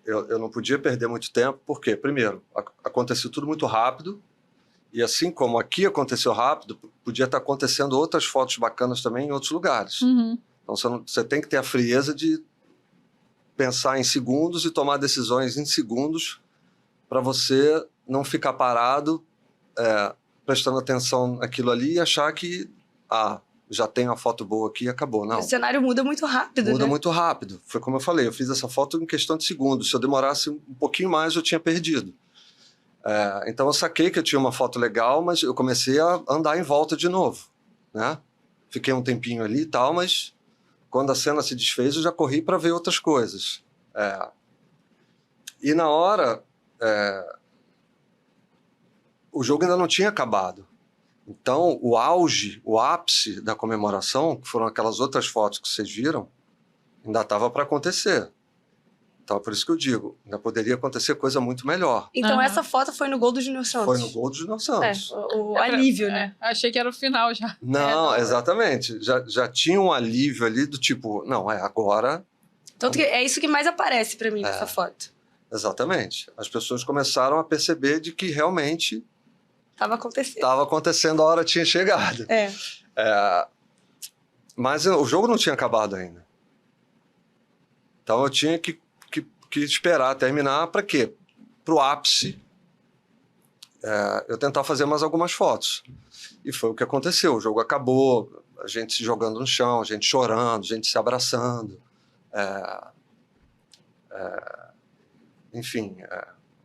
Speaker 2: eu não podia perder muito tempo, porque, primeiro, aconteceu tudo muito rápido, e assim como aqui aconteceu rápido, podia estar acontecendo outras fotos bacanas também em outros lugares.
Speaker 1: Uhum.
Speaker 2: Então você tem que ter a frieza de pensar em segundos e tomar decisões em segundos para você não ficar parado prestando atenção naquilo ali e achar que já tenho uma foto boa aqui e acabou. Não.
Speaker 3: O cenário muda muito rápido,
Speaker 2: Muda
Speaker 3: né?
Speaker 2: muito rápido. Foi como eu falei, eu fiz essa foto em questão de segundos. Se eu demorasse um pouquinho mais, eu tinha perdido. Então eu saquei que eu tinha uma foto legal, mas eu comecei a andar em volta de novo, né? Fiquei um tempinho ali e tal, mas quando a cena se desfez, eu já corri para ver outras coisas. E na hora, o jogo ainda não tinha acabado. Então, o auge, o ápice da comemoração, que foram aquelas outras fotos que vocês viram, ainda estava para acontecer. Então, por isso que eu digo, ainda poderia acontecer coisa muito melhor.
Speaker 3: Então, essa foto foi no gol do Júnior Santos.
Speaker 2: Foi no gol do Júnior Santos.
Speaker 3: O alívio, né?
Speaker 1: Achei que era o final já.
Speaker 2: Não, exatamente. Já tinha um alívio ali do tipo, não, agora...
Speaker 3: Tanto que é isso que mais aparece para mim nessa foto.
Speaker 2: Exatamente. As pessoas começaram a perceber de que realmente...
Speaker 3: Estava acontecendo.
Speaker 2: A hora tinha chegado. Mas o jogo não tinha acabado ainda. Então eu tinha que esperar terminar para quê? Para o ápice eu tentar fazer mais algumas fotos. E foi o que aconteceu. O jogo acabou, a gente se jogando no chão, a gente chorando, a gente se abraçando. Enfim...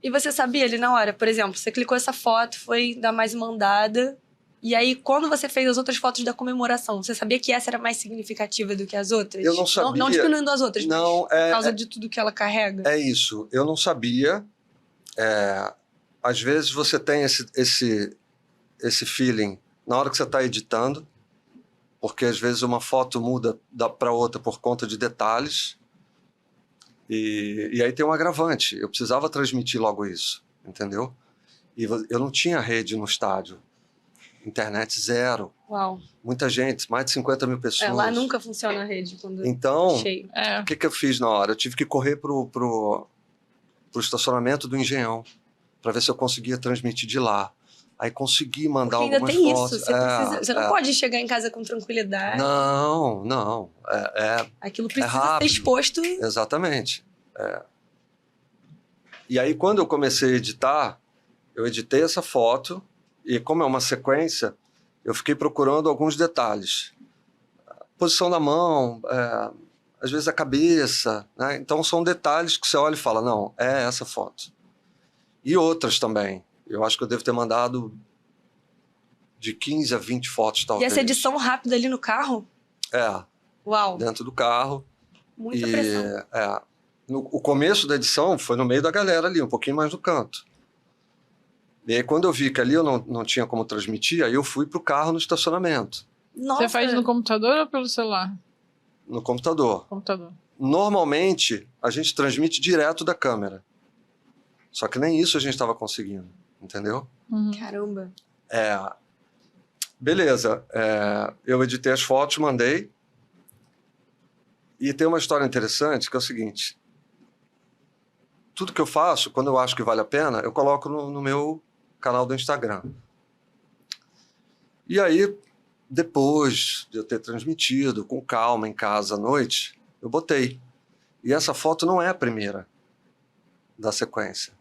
Speaker 3: E você sabia ali na hora, por exemplo, você clicou essa foto, foi dar mais uma andada, e aí quando você fez as outras fotos da comemoração, você sabia que essa era mais significativa do que as outras?
Speaker 2: Eu não sabia.
Speaker 3: Não diminuindo as outras,
Speaker 2: não,
Speaker 3: mas por causa de tudo que ela carrega.
Speaker 2: É isso, eu não sabia. Às vezes você tem esse feeling na hora que você está editando, porque às vezes uma foto muda para outra por conta de detalhes. E aí tem um agravante. Eu precisava transmitir logo isso, entendeu? E eu não tinha rede no estádio. Internet zero.
Speaker 3: Uau.
Speaker 2: Muita gente, mais de 50 mil pessoas.
Speaker 3: Lá nunca funciona a rede quando
Speaker 2: então,
Speaker 3: tá cheio.
Speaker 2: O que eu fiz na hora? Eu tive que correr pro estacionamento do Engenhão para ver se eu conseguia transmitir de lá. Aí consegui mandar
Speaker 3: porque
Speaker 2: algumas
Speaker 3: ainda tem
Speaker 2: fotos.
Speaker 3: Isso, você não pode chegar em casa com tranquilidade.
Speaker 2: Não.
Speaker 3: Aquilo precisa ser exposto.
Speaker 2: Exatamente. E aí, quando eu comecei a editar, eu editei essa foto e, como é uma sequência, eu fiquei procurando alguns detalhes. Posição da mão, às vezes a cabeça, né? Então, são detalhes que você olha e fala, não, é essa foto. E outras também. Eu acho que eu devo ter mandado de 15 a 20 fotos, talvez.
Speaker 3: E essa edição rápida ali no carro?
Speaker 2: Uau. Dentro do carro.
Speaker 3: Muita pressão.
Speaker 2: O começo da edição foi no meio da galera ali, um pouquinho mais no canto. E aí, quando eu vi que ali eu não tinha como transmitir, aí eu fui pro carro no estacionamento.
Speaker 3: Nossa.
Speaker 1: Você faz no computador ou pelo celular?
Speaker 2: No computador. Normalmente, a gente transmite direto da câmera. Só que nem isso a gente estava conseguindo, entendeu?
Speaker 3: Caramba.
Speaker 2: Beleza. Eu editei as fotos, mandei. E tem uma história interessante, que é o seguinte. Tudo que eu faço, quando eu acho que vale a pena, eu coloco no meu canal do Instagram. E aí, depois de eu ter transmitido com calma em casa à noite, eu botei. E essa foto não é a primeira da sequência.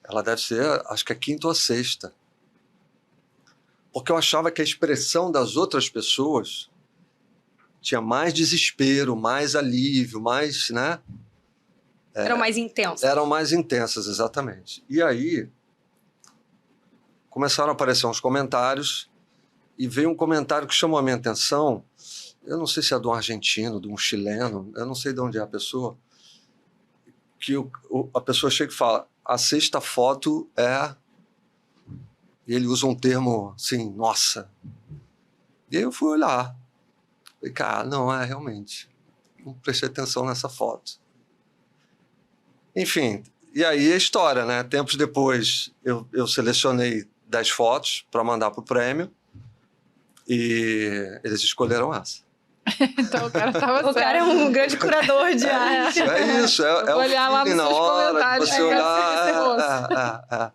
Speaker 2: Ela deve ser, acho que a quinta ou a sexta. Porque eu achava que a expressão das outras pessoas tinha mais desespero, mais alívio, mais, né?
Speaker 3: Eram mais intensas.
Speaker 2: Eram mais intensas, exatamente. E aí, começaram a aparecer uns comentários, e veio um comentário que chamou a minha atenção. Eu não sei se é de um argentino, de um chileno, eu não sei de onde é a pessoa, que a pessoa chega e fala, a sexta foto E ele usa um termo assim, nossa. E aí eu fui olhar. Falei, cara, não, realmente. Não prestei atenção nessa foto. Enfim, e aí a história, né? Tempos depois, eu selecionei 10 fotos para mandar pro prêmio e eles escolheram essa.
Speaker 1: Então o cara tava
Speaker 3: O cara é um grande curador de arte.
Speaker 2: É isso, é o
Speaker 1: olhar lá nos
Speaker 2: na
Speaker 1: seus
Speaker 2: hora
Speaker 1: comentários.
Speaker 2: você olhar.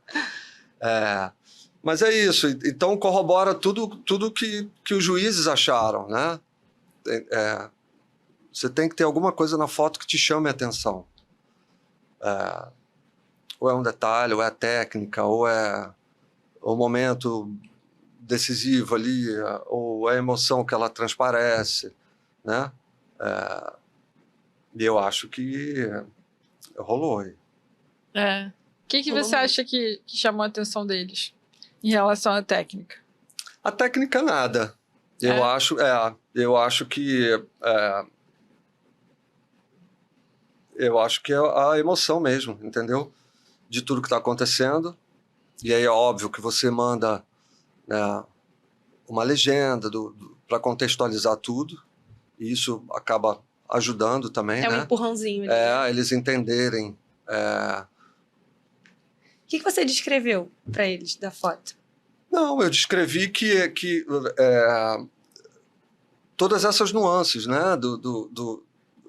Speaker 2: Mas é isso, então corrobora tudo que os juízes acharam, né? você tem que ter alguma coisa na foto que te chame a atenção. Ou é um detalhe, ou é a técnica, ou é o momento decisivo ali, ou a emoção que ela transparece, né? E eu acho que rolou aí.
Speaker 1: O que
Speaker 3: Rolou
Speaker 1: você
Speaker 3: muito.
Speaker 1: acha que chamou a atenção deles em relação à técnica?
Speaker 2: A técnica nada. Eu acho que eu acho que é a emoção mesmo, entendeu? De tudo que está acontecendo. E aí é óbvio que você manda, né, uma legenda para contextualizar tudo. E isso acaba ajudando também,
Speaker 3: É um
Speaker 2: né?
Speaker 3: empurrãozinho ali.
Speaker 2: Eles entenderem.
Speaker 3: O que você descreveu para eles da foto?
Speaker 2: Não, eu descrevi que todas essas nuances, né?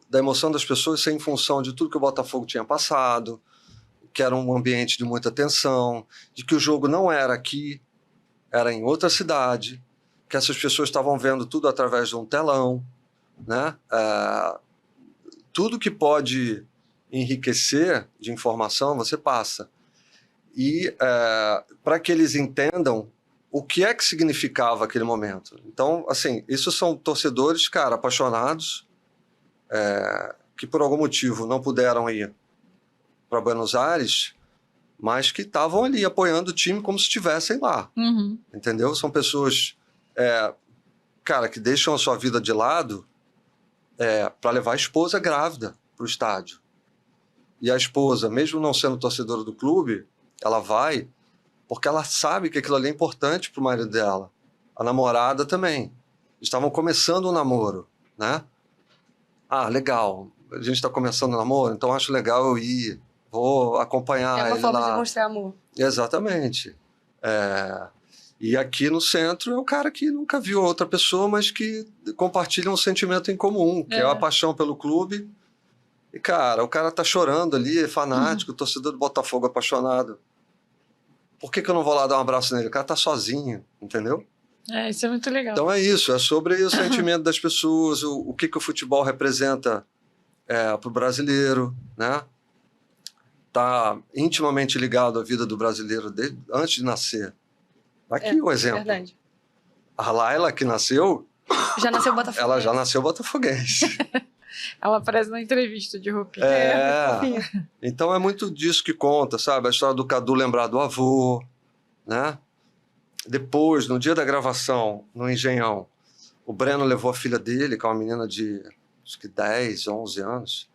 Speaker 2: Da emoção das pessoas ser em função de tudo que o Botafogo tinha passado, que era um ambiente de muita tensão, de que o jogo não era aqui, era em outra cidade, que essas pessoas estavam vendo tudo através de um telão, né? Tudo que pode enriquecer de informação, você passa. E para que eles entendam o que é que significava aquele momento. Então, assim, isso são torcedores, cara, apaixonados, que por algum motivo não puderam ir para Buenos Aires, mas que estavam ali apoiando o time como se estivessem lá.
Speaker 1: Uhum.
Speaker 2: Entendeu? São pessoas, cara, que deixam a sua vida de lado para levar a esposa grávida para o estádio. E a esposa, mesmo não sendo torcedora do clube, ela vai porque ela sabe que aquilo ali é importante para o marido dela. A namorada também. Estavam começando um namoro, né? Legal, a gente está começando um namoro, então acho legal eu ir, vou acompanhar
Speaker 3: É uma
Speaker 2: ele
Speaker 3: forma
Speaker 2: lá.
Speaker 3: de mostrar amor.
Speaker 2: Exatamente. E aqui no centro é o cara que nunca viu outra pessoa, mas que compartilha um sentimento em comum, que é a paixão pelo clube. E, cara, o cara tá chorando ali, é fanático, torcedor do Botafogo apaixonado. Por que eu não vou lá dar um abraço nele? O cara tá sozinho, entendeu?
Speaker 1: Isso é muito legal.
Speaker 2: Então é isso, é sobre o sentimento das pessoas, o que o futebol representa pro brasileiro, né? Tá intimamente ligado à vida do brasileiro antes de nascer. Aqui o exemplo.
Speaker 3: Verdade.
Speaker 2: A Laila, que nasceu,
Speaker 3: Já nasceu Botafogo.
Speaker 2: ela já nasceu botafoguense.
Speaker 1: Ela aparece na entrevista de roupinha.
Speaker 2: Então é muito disso que conta, sabe? A história do Cadu lembrar do avô, né? Depois, no dia da gravação, no Engenhão, o Breno levou a filha dele, que é uma menina de acho que 10, 11 anos,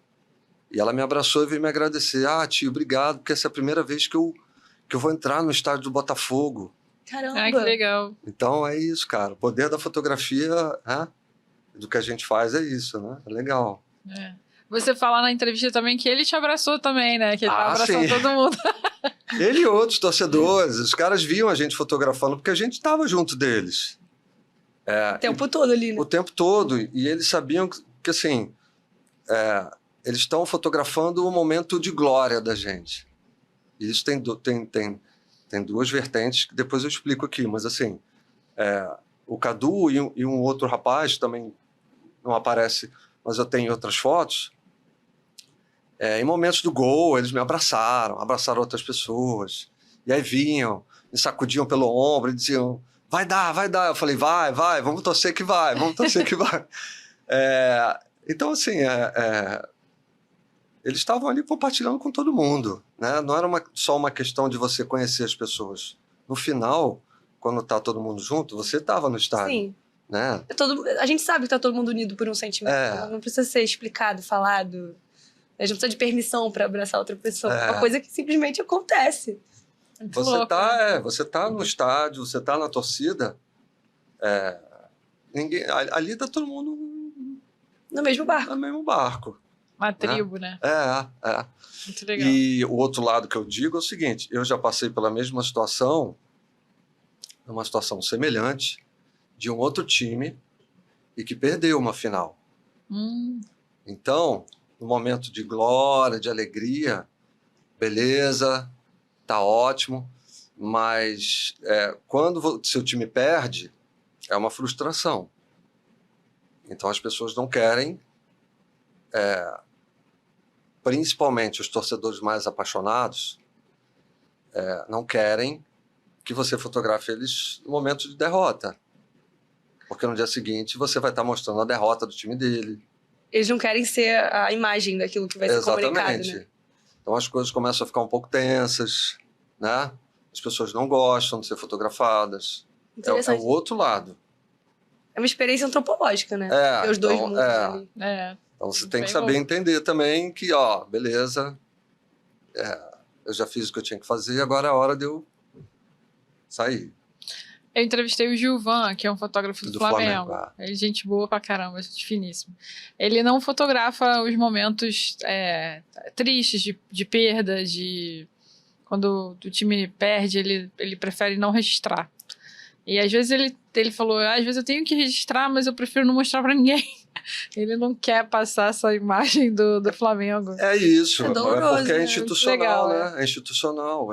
Speaker 2: e ela me abraçou e veio me agradecer. Tio, obrigado, porque essa é a primeira vez que eu vou entrar no estádio do Botafogo.
Speaker 3: Caramba!
Speaker 1: Que legal.
Speaker 2: Então é isso, cara. O poder da fotografia, do que a gente faz é isso, né? É legal.
Speaker 1: Você fala na entrevista também que ele te abraçou também, né? Que ele tava abraçando
Speaker 2: sim.
Speaker 1: todo mundo.
Speaker 2: Ele e outros torcedores, os caras viam a gente fotografando porque a gente estava junto deles.
Speaker 3: O tempo todo ali, né?
Speaker 2: O tempo todo. E eles sabiam que assim, eles estão fotografando o momento de glória da gente. E isso tem duas vertentes que depois eu explico aqui. Mas assim, o Cadu e um outro rapaz também não aparece, mas eu tenho outras fotos. Em momentos do gol, eles me abraçaram outras pessoas. E aí vinham, me sacudiam pelo ombro e diziam, vai dar. Eu falei, vai, vamos torcer que vai. Então, assim, eles estavam ali compartilhando com todo mundo, né? Não era só uma questão de você conhecer as pessoas. No final, quando tá todo mundo junto, você estava no estádio.
Speaker 3: Sim.
Speaker 2: Né?
Speaker 3: A gente sabe que tá todo mundo unido por um sentimento. Não precisa ser explicado, falado. A gente não precisa de permissão para abraçar outra pessoa. É uma coisa que simplesmente acontece.
Speaker 2: Você tá no estádio, você tá na torcida, ali tá todo mundo
Speaker 3: no mesmo barco.
Speaker 2: No mesmo barco.
Speaker 1: Uma tribo, né?
Speaker 2: Muito
Speaker 1: legal.
Speaker 2: E o outro lado que eu digo é o seguinte, eu já passei pela mesma situação, uma situação semelhante, de um outro time e que perdeu uma final. Então, no momento de glória, de alegria, beleza, tá ótimo, mas quando seu time perde, é uma frustração. Então as pessoas não querem, principalmente os torcedores mais apaixonados, não querem que você fotografe eles no momento de derrota. Porque no dia seguinte você vai estar mostrando a derrota do time dele.
Speaker 3: Eles não querem ser a imagem daquilo que vai ser comunicado,
Speaker 2: Exatamente.
Speaker 3: né?
Speaker 2: Então as coisas começam a ficar um pouco tensas, né? As pessoas não gostam de ser fotografadas. É
Speaker 3: Interessante.
Speaker 2: o outro lado.
Speaker 3: É uma experiência antropológica, né?
Speaker 2: É,
Speaker 3: Ter os dois
Speaker 2: então,
Speaker 3: mundos ali.
Speaker 2: Então você tem que
Speaker 1: Bem
Speaker 2: saber
Speaker 1: louco.
Speaker 2: entender também que, ó, beleza, eu já fiz o que eu tinha que fazer, agora é a hora de eu sair.
Speaker 1: Eu entrevistei o Gilvan, que é um fotógrafo do
Speaker 2: Do
Speaker 1: Flamengo.
Speaker 2: Flamengo,
Speaker 1: Ele é gente boa pra caramba, gente finíssima. Ele não fotografa os momentos tristes de perda, quando o time perde, ele prefere não registrar. E às vezes ele falou, às vezes eu tenho que registrar, mas eu prefiro não mostrar pra ninguém. Ele não quer passar essa imagem do Flamengo.
Speaker 2: É isso,
Speaker 3: É doloroso,
Speaker 2: porque
Speaker 3: né?
Speaker 2: é institucional,
Speaker 1: Legal,
Speaker 2: né? É institucional.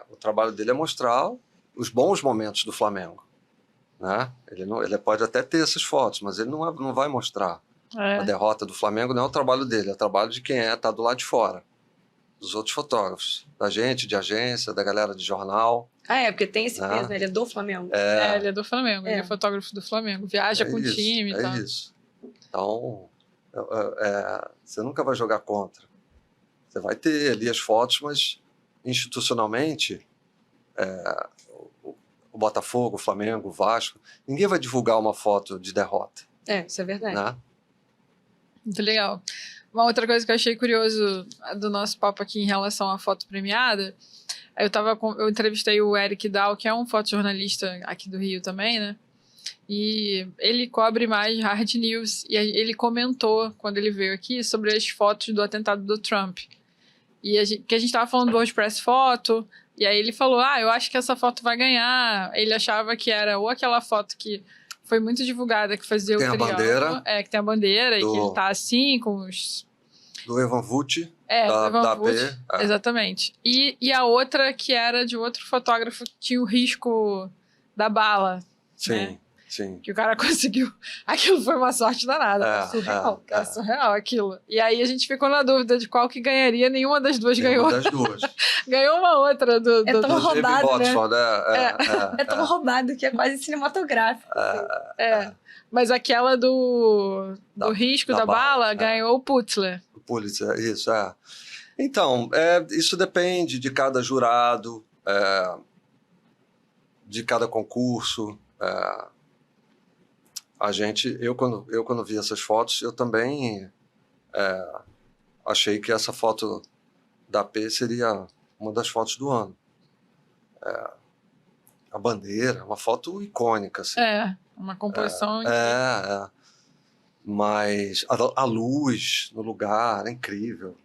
Speaker 2: O trabalho dele é mostrar os bons momentos do Flamengo, né? Ele pode até ter essas fotos, mas ele não vai mostrar. A derrota do Flamengo não é o trabalho dele, é o trabalho de quem tá do lado de fora, dos outros fotógrafos, da gente, de agência, da galera de jornal.
Speaker 3: Porque tem esse peso, né? Ele é do Flamengo.
Speaker 1: Ele é do Flamengo, ele é fotógrafo do Flamengo. Viaja com o time e tal.
Speaker 2: É isso. Então, você nunca vai jogar contra. Você vai ter ali as fotos, mas institucionalmente, o Botafogo, o Flamengo, o Vasco, ninguém vai divulgar uma foto de derrota.
Speaker 3: Isso é verdade.
Speaker 2: Né?
Speaker 1: Muito legal. Uma outra coisa que eu achei curioso do nosso papo aqui em relação à foto premiada, eu entrevistei o Eric Dal, que é um fotojornalista aqui do Rio também, né? E ele cobre mais hard news. E ele comentou, quando ele veio aqui, sobre as fotos do atentado do Trump. E que a gente estava falando do WordPress Foto, e aí ele falou, eu acho que essa foto vai ganhar. Ele achava que era ou aquela foto que foi muito divulgada, que fazia
Speaker 2: Tem
Speaker 1: o
Speaker 2: a
Speaker 1: triângulo.
Speaker 2: bandeira.
Speaker 1: Que tem a bandeira, e que ele tá assim, com os...
Speaker 2: Do Evan Vucci,
Speaker 1: do Evan
Speaker 2: da
Speaker 1: Vucci,
Speaker 2: AP.
Speaker 1: Exatamente. E a outra que era de outro fotógrafo que tinha o risco da bala.
Speaker 2: Sim,
Speaker 1: né?
Speaker 2: sim.
Speaker 1: Que o cara conseguiu. Aquilo foi uma sorte danada. Surreal. Era surreal aquilo. E aí a gente ficou na dúvida de qual que ganharia. Nenhuma das duas ganhou.
Speaker 2: Nenhuma das duas.
Speaker 1: Ganhou uma outra do
Speaker 3: tão roubado, né?
Speaker 2: É
Speaker 3: tão roubado que é quase cinematográfico.
Speaker 1: Mas aquela do risco da bala ganhou o Putzler.
Speaker 2: O Pulitzer, isso, Então, isso depende de cada jurado, de cada concurso. Eu quando vi essas fotos, eu também achei que essa foto da P seria uma das fotos do ano. A bandeira, uma foto icônica. Assim.
Speaker 1: Uma composição.
Speaker 2: Mas a luz no lugar é incrível.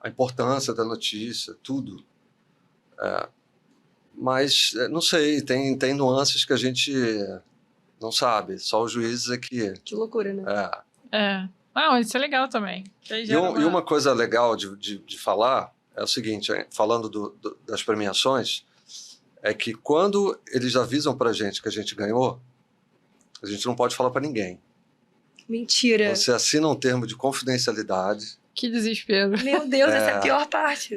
Speaker 2: A importância da notícia, tudo. Mas, não sei, tem nuances que a gente não sabe. Só os juízes é que...
Speaker 3: Que loucura, né?
Speaker 1: Não, isso é legal também.
Speaker 2: E uma coisa legal de falar é o seguinte, falando das premiações, é que quando eles avisam pra gente que a gente ganhou, a gente não pode falar pra ninguém.
Speaker 3: Mentira.
Speaker 2: Você assina um termo de confidencialidade.
Speaker 1: Que desespero.
Speaker 3: Meu Deus, essa é a pior parte.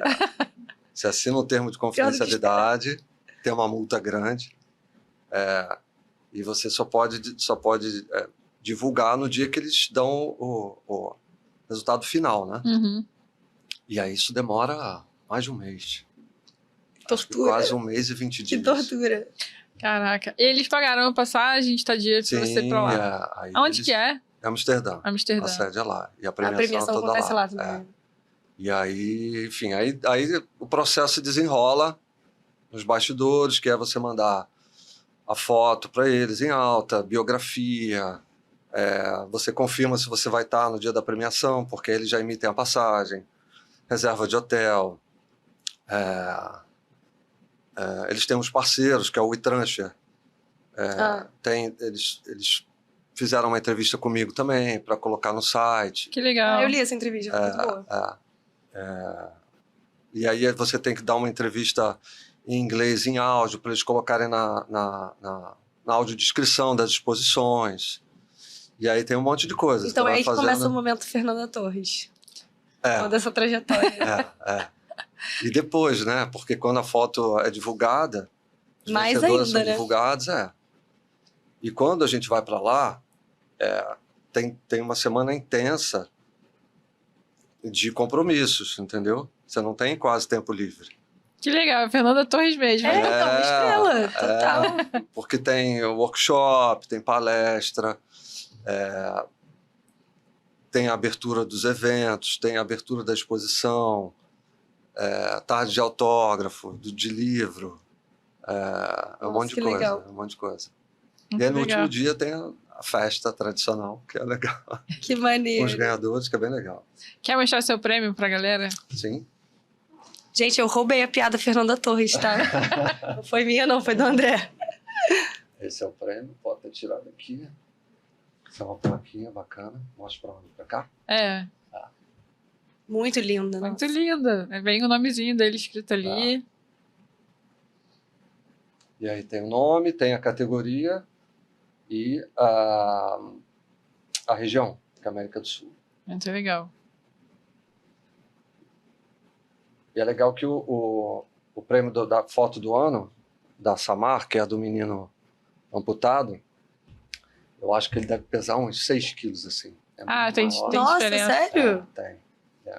Speaker 2: Você assina um termo de confidencialidade, tem uma multa grande, e você só pode divulgar no dia que eles dão o resultado final, né?
Speaker 1: Uhum.
Speaker 2: E aí isso demora mais de um mês.
Speaker 3: Tortura.
Speaker 2: Quase 1 mês e 20 dias.
Speaker 3: Que tortura.
Speaker 1: Caraca. Eles pagaram a passagem, estadia pra você ir pra lá. Aonde que é?
Speaker 2: É Amsterdã.
Speaker 1: Amsterdã.
Speaker 2: A sede é lá. E a
Speaker 3: A
Speaker 2: premiação
Speaker 3: premiação
Speaker 2: toda
Speaker 3: acontece lá
Speaker 2: lá.
Speaker 3: também.
Speaker 2: E aí, enfim, aí o processo se desenrola nos bastidores, que é você mandar a foto para eles em alta, biografia, você confirma se você vai estar no dia da premiação, porque eles já emitem a passagem, reserva de hotel, eles têm uns parceiros, que é o WeTransfer. Eles fizeram uma entrevista comigo também, para colocar no site.
Speaker 1: Que legal.
Speaker 3: Eu li essa entrevista, foi muito boa.
Speaker 2: E aí você tem que dar uma entrevista em inglês, em áudio, para eles colocarem na audiodescrição das exposições. E aí tem um monte de coisas.
Speaker 3: Então
Speaker 2: Você
Speaker 3: é
Speaker 2: vai
Speaker 3: aí que
Speaker 2: fazendo...
Speaker 3: começa o momento Fernanda Torres.
Speaker 2: É,
Speaker 3: Toda essa trajetória.
Speaker 2: é. E depois, né? Porque quando a foto é divulgada, os
Speaker 3: Mais
Speaker 2: vencedores
Speaker 3: ainda,
Speaker 2: são
Speaker 3: né?
Speaker 2: divulgados, E quando a gente vai para lá, tem uma semana intensa de compromissos, entendeu? Você não tem quase tempo livre.
Speaker 1: Que legal, Fernanda Torres mesmo.
Speaker 3: É, então, estrela, total.
Speaker 2: Porque tem workshop, tem palestra, tem a abertura dos eventos, tem a abertura da exposição, tarde de autógrafo, de livro, um monte de
Speaker 3: que
Speaker 2: coisa,
Speaker 3: legal.
Speaker 2: um monte de coisa.
Speaker 1: Muito
Speaker 2: E aí no
Speaker 1: legal.
Speaker 2: último dia tem a festa tradicional, que é legal,
Speaker 3: Que
Speaker 2: com os
Speaker 3: maneiro.
Speaker 2: ganhadores, que é bem legal.
Speaker 1: Quer mostrar seu prêmio pra galera?
Speaker 2: Sim.
Speaker 3: Gente, eu roubei a piada Fernanda Torres, tá? Não foi minha, não, foi do André.
Speaker 2: Esse é o prêmio, pode ter tirado aqui. Essa é uma plaquinha bacana. Mostra pra onde? Pra cá?
Speaker 1: É,
Speaker 3: Muito linda, né?
Speaker 1: muito linda. Vem o nomezinho dele escrito ali.
Speaker 2: E aí tem o nome, tem a categoria e a região, que é a América do Sul.
Speaker 1: Muito legal.
Speaker 2: E é legal que o prêmio da foto do ano, da Samar, que é a do menino amputado, eu acho que ele deve pesar uns 6 quilos, assim. É muito
Speaker 1: tem
Speaker 2: maior.
Speaker 3: Nossa,
Speaker 1: diferença.
Speaker 3: sério?
Speaker 2: Tem.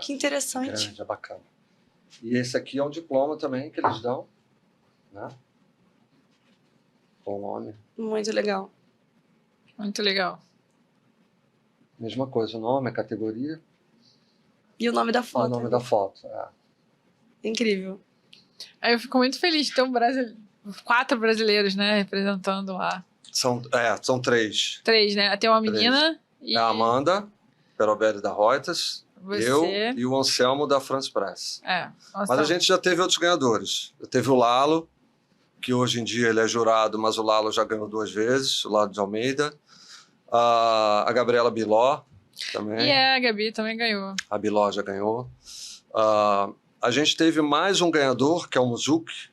Speaker 3: Que interessante.
Speaker 2: Grande, é bacana. E esse aqui é um diploma também que eles dão, né? Com o nome.
Speaker 3: Muito legal.
Speaker 1: Muito legal.
Speaker 2: Mesma coisa, o nome, a categoria
Speaker 3: E o nome da
Speaker 2: e
Speaker 3: foto.
Speaker 2: o nome
Speaker 3: né?
Speaker 2: da foto.
Speaker 3: Incrível.
Speaker 1: Aí eu fico muito feliz de ter 4 brasileiros, né, representando lá.
Speaker 2: São 3.
Speaker 1: 3, né? Tem uma menina e
Speaker 2: É a Amanda Perobelli da Reuters,
Speaker 1: você.
Speaker 2: eu e o Anselmo da France Press.
Speaker 1: Nossa,
Speaker 2: Mas a gente já teve outros ganhadores. Teve o Lalo, que hoje em dia ele é jurado, mas o Lalo já ganhou 2 vezes, o Lalo de Almeida. A Gabriela Biló também.
Speaker 1: E a Gabi também ganhou.
Speaker 2: A Biló já ganhou. A gente teve mais um ganhador, que é o Muzuki,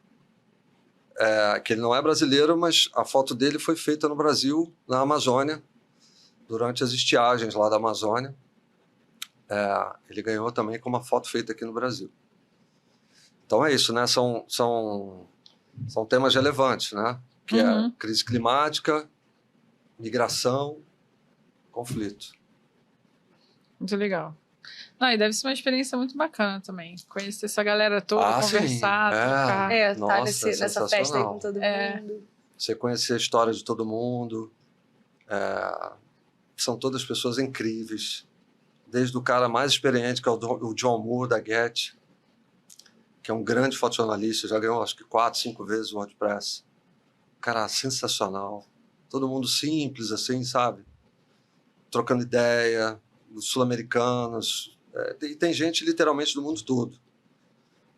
Speaker 2: que ele não é brasileiro, mas a foto dele foi feita no Brasil, na Amazônia, durante as estiagens lá da Amazônia. Ele ganhou também com uma foto feita aqui no Brasil. Então é isso, né? São temas relevantes, né? Que é crise climática, migração, conflito.
Speaker 1: Muito legal. Não, e deve ser uma experiência muito bacana também. Conhecer essa galera toda, conversar,
Speaker 2: sim.
Speaker 1: trocar.
Speaker 3: Tá
Speaker 2: Nossa,
Speaker 3: nessa festa aí
Speaker 2: sensacional.
Speaker 3: com todo mundo.
Speaker 2: Você conhecer a história de todo mundo. São todas pessoas incríveis. Desde o cara mais experiente, que é o John Moore, da Getty, que é um grande fotojornalista, já ganhou acho que 4, 5 vezes o WordPress. Cara, sensacional. Todo mundo simples, assim, sabe? Trocando ideia, os sul-americanos. E tem gente literalmente do mundo todo.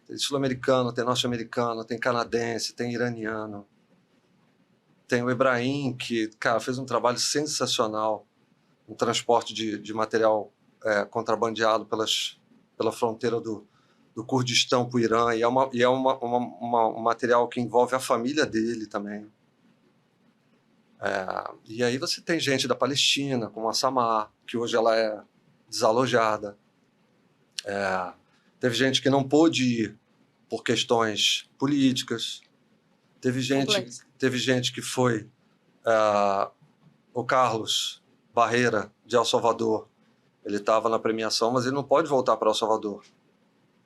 Speaker 2: Tem sul-americano, tem norte-americano, tem canadense, tem iraniano. Tem o Ibrahim, que, cara, fez um trabalho sensacional no transporte de material contrabandeado pela fronteira do Kurdistão para o Irã. E é um material que envolve a família dele também. E aí você tem gente da Palestina, como a Samar, que hoje ela é desalojada. Teve gente que não pôde ir por questões políticas. Teve gente que foi... o Carlos Barreira, de El Salvador, ele estava na premiação, mas ele não pode voltar para El Salvador,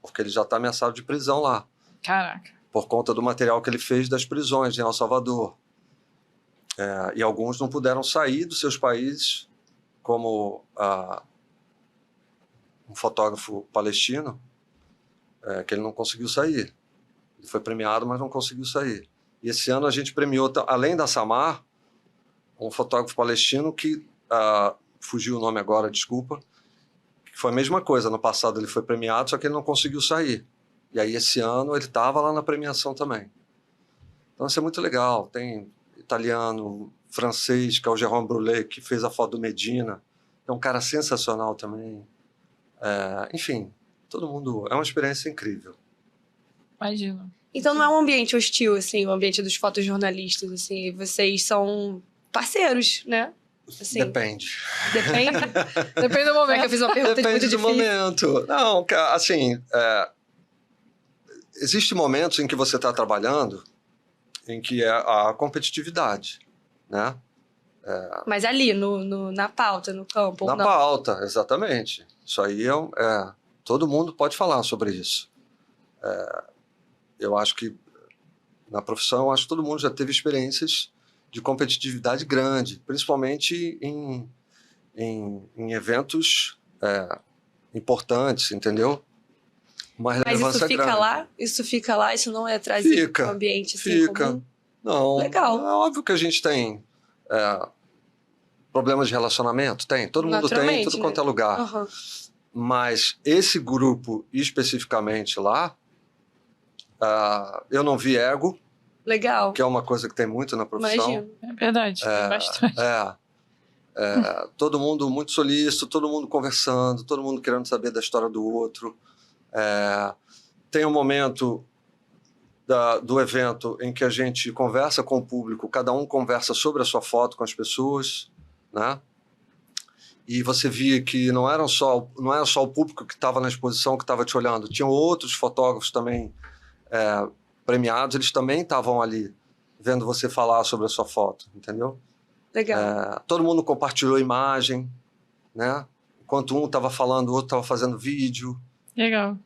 Speaker 2: porque ele já está ameaçado de prisão lá.
Speaker 1: Caraca.
Speaker 2: Por conta do material que ele fez das prisões em El Salvador. E alguns não puderam sair dos seus países, como um fotógrafo palestino, que ele não conseguiu sair. Ele foi premiado, mas não conseguiu sair. E esse ano a gente premiou, além da Samar, um fotógrafo palestino que, fugiu o nome agora, desculpa, que foi a mesma coisa. No passado ele foi premiado, só que ele não conseguiu sair. E aí esse ano ele estava lá na premiação também. Então isso é muito legal. Tem italiano, francês, que é o Jérôme Brulé, que fez a foto do Medina. É um cara sensacional também. Enfim, todo mundo... É uma experiência incrível.
Speaker 1: Imagino.
Speaker 3: Então não é um ambiente hostil, assim, o ambiente dos fotojornalistas, assim. Vocês são parceiros, né? Assim,
Speaker 2: Depende.
Speaker 3: depende.
Speaker 1: Depende do
Speaker 3: Como é que eu
Speaker 1: momento.
Speaker 3: fiz uma pergunta
Speaker 2: Depende
Speaker 3: muito
Speaker 2: do
Speaker 3: difícil?
Speaker 2: momento. Não, assim, existem momentos em que você está trabalhando em que é a competitividade, né?
Speaker 3: Mas ali, na pauta, no campo, ou
Speaker 2: Na
Speaker 3: não?
Speaker 2: pauta, exatamente. Isso aí todo mundo pode falar sobre isso. Eu acho que na profissão, eu acho que todo mundo já teve experiências de competitividade grande, principalmente em eventos importantes, entendeu? Uma
Speaker 3: Mas
Speaker 2: relevância
Speaker 3: isso fica
Speaker 2: grande.
Speaker 3: lá? Isso fica lá? Isso não é trazido para o ambiente assim, comum?
Speaker 2: Não,
Speaker 3: Legal.
Speaker 2: é óbvio que a gente tem problemas de relacionamento, tem. Todo mundo tem, em
Speaker 3: Naturalmente,
Speaker 2: tudo
Speaker 3: né?
Speaker 2: quanto é lugar.
Speaker 3: Aham.
Speaker 2: Mas esse grupo especificamente lá, eu não vi ego,
Speaker 3: Legal.
Speaker 2: que é uma coisa que tem muito na profissão.
Speaker 3: Imagino.
Speaker 1: É verdade, tem bastante.
Speaker 2: Todo mundo muito solícito, todo mundo conversando, todo mundo querendo saber da história do outro. Tem um momento do evento em que a gente conversa com o público, cada um conversa sobre a sua foto com as pessoas, né? E você via que não era só o público que estava na exposição que estava te olhando, tinham outros fotógrafos também premiados, eles também estavam ali vendo você falar sobre a sua foto, entendeu?
Speaker 3: Legal.
Speaker 2: Todo mundo compartilhou imagem, né? Enquanto um estava falando, o outro estava fazendo vídeo.
Speaker 1: Legal.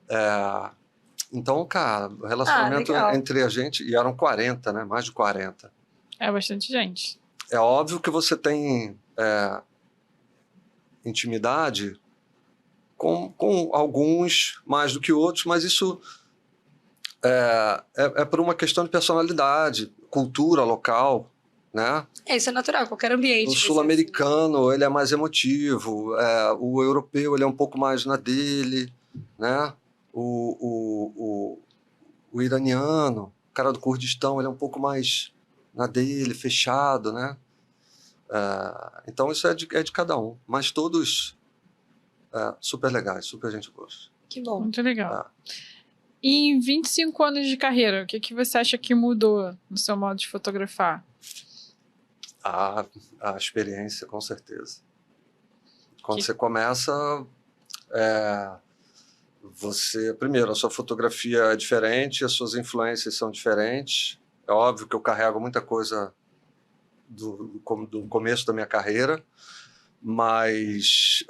Speaker 2: Então, cara, o relacionamento
Speaker 3: legal.
Speaker 2: entre a gente, e eram 40, né? Mais de 40.
Speaker 1: É bastante gente.
Speaker 2: É óbvio que você tem intimidade com alguns mais do que outros, mas isso é por uma questão de personalidade, cultura local, né?
Speaker 3: Isso é natural, qualquer ambiente.
Speaker 2: O
Speaker 3: vai ser
Speaker 2: sul-americano, ele é mais emotivo, o europeu, ele é um pouco mais na dele, né? O iraniano, o cara do Kurdistão, ele é um pouco mais na dele, fechado, né? Então isso é de cada um, mas todos super legais, super gente boa.
Speaker 3: assim. Que bom.
Speaker 1: Muito legal. E em 25 anos de carreira, o que você acha que mudou no seu modo de fotografar?
Speaker 2: A experiência, com certeza. Quando você começa, primeiro, a sua fotografia é diferente, as suas influências são diferentes. É óbvio que eu carrego muita coisa do começo da minha carreira, mas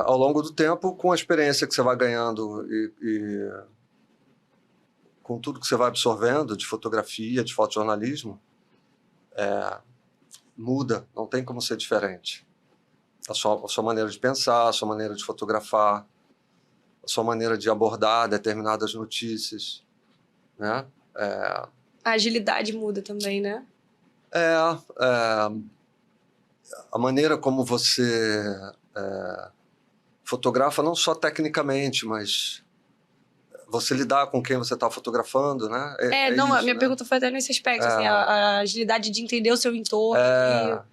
Speaker 2: ao longo do tempo, com a experiência que você vai ganhando e com tudo que você vai absorvendo de fotografia, de fotojornalismo, muda, não tem como ser diferente. A sua maneira de pensar, a sua maneira de fotografar, a sua maneira de abordar determinadas notícias, né?
Speaker 3: A agilidade muda também, né?
Speaker 2: A maneira como você fotografa, não só tecnicamente, mas você lidar com quem você está fotografando, né?
Speaker 3: A minha
Speaker 2: né?
Speaker 3: pergunta foi até nesse aspecto, assim, a agilidade de entender o seu entorno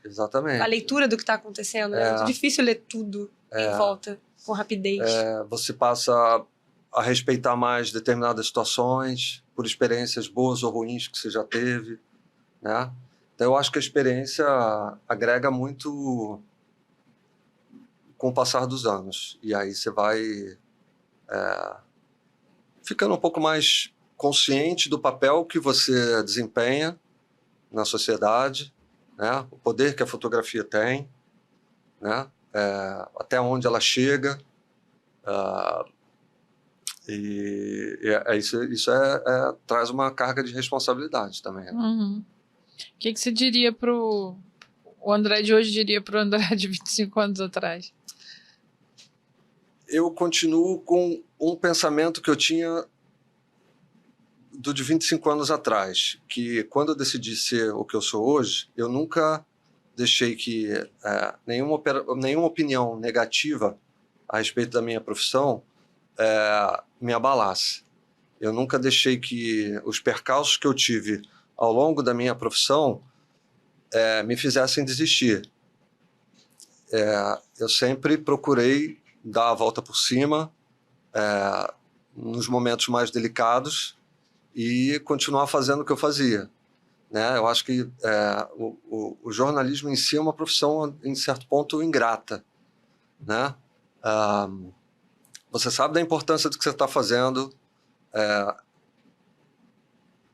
Speaker 2: exatamente.
Speaker 3: e a leitura do que está acontecendo. Né? É muito difícil ler tudo em volta, com rapidez.
Speaker 2: Você passa a respeitar mais determinadas situações, por experiências boas ou ruins que você já teve, né? Então, eu acho que a experiência agrega muito com o passar dos anos. E aí você vai ficando um pouco mais consciente do papel que você desempenha na sociedade, né? O poder que a fotografia tem, né? Até onde ela chega. Isso traz uma carga de responsabilidade também. Né?
Speaker 1: Uhum. O que você diria o André de hoje diria pro André de 25 anos atrás?
Speaker 2: Eu continuo com um pensamento que eu tinha de 25 anos atrás, que quando eu decidi ser o que eu sou hoje, eu nunca deixei que nenhuma opinião negativa a respeito da minha profissão me abalasse. Eu nunca deixei que os percalços que eu tive ao longo da minha profissão me fizessem desistir. Eu sempre procurei dar a volta por cima nos momentos mais delicados e continuar fazendo o que eu fazia. Né? Eu acho que o jornalismo em si é uma profissão, em certo ponto, ingrata. Né? Você sabe da importância do que você está fazendo,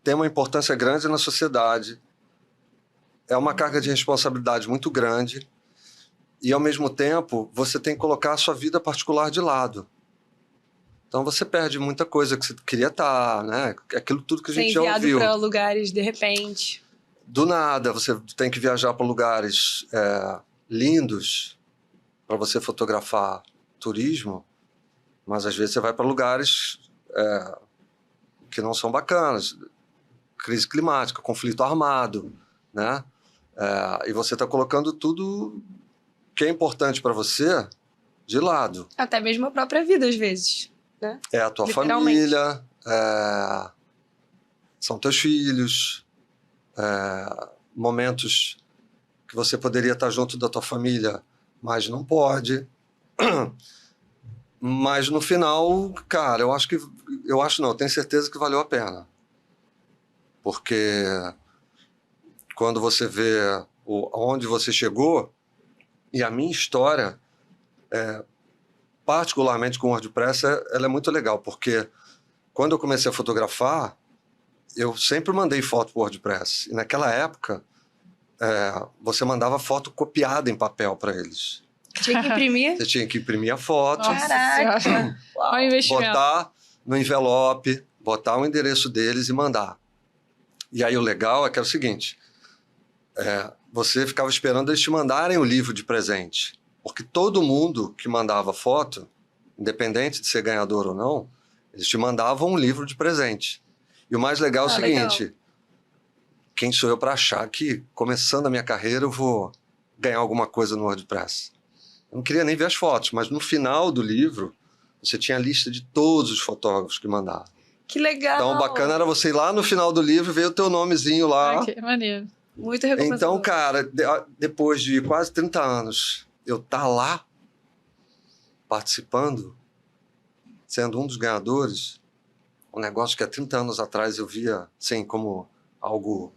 Speaker 2: tem uma importância grande na sociedade, é uma carga de responsabilidade muito grande e, ao mesmo tempo, você tem que colocar a sua vida particular de lado. Então você perde muita coisa que você queria estar, né? Aquilo tudo que a gente já ouviu.
Speaker 3: Ser enviado para lugares de repente.
Speaker 2: Do nada, você tem que viajar para lugares lindos para você fotografar turismo, mas às vezes você vai para lugares que não são bacanas, crise climática, conflito armado, né? E você está colocando tudo que é importante para você de lado.
Speaker 3: Até mesmo a própria vida, às vezes. Né?
Speaker 2: É a tua família, são teus filhos, momentos que você poderia estar junto da tua família, mas não pode. Mas no final, cara, eu tenho certeza que valeu a pena. Porque quando você vê onde você chegou, e a minha história, particularmente com o WordPress, ela é muito legal, porque quando eu comecei a fotografar, eu sempre mandei foto para o WordPress. E naquela época, você mandava foto copiada em papel para eles.
Speaker 3: Tinha que imprimir?
Speaker 2: Você tinha que imprimir a foto.
Speaker 3: Caraca!
Speaker 1: Olha o investimento.
Speaker 2: Botar no envelope, botar o endereço deles e mandar. E aí o legal é que era o seguinte, você ficava esperando eles te mandarem o livro de presente. Porque todo mundo que mandava foto, independente de ser ganhador ou não, eles te mandavam um livro de presente. E o mais legal é o seguinte, legal. Quem sou eu para achar que, começando a minha carreira, eu vou ganhar alguma coisa no WordPress? Eu não queria nem ver as fotos, mas no final do livro, você tinha a lista de todos os fotógrafos que mandaram.
Speaker 3: Que legal!
Speaker 2: Então, o bacana era você ir lá no final do livro e ver o teu nomezinho lá.
Speaker 1: Que maneiro.
Speaker 3: Muito recompensador.
Speaker 2: Então, cara, depois de quase 30 anos, eu estar lá, participando, sendo um dos ganhadores, um negócio que há 30 anos atrás eu via, assim, como algo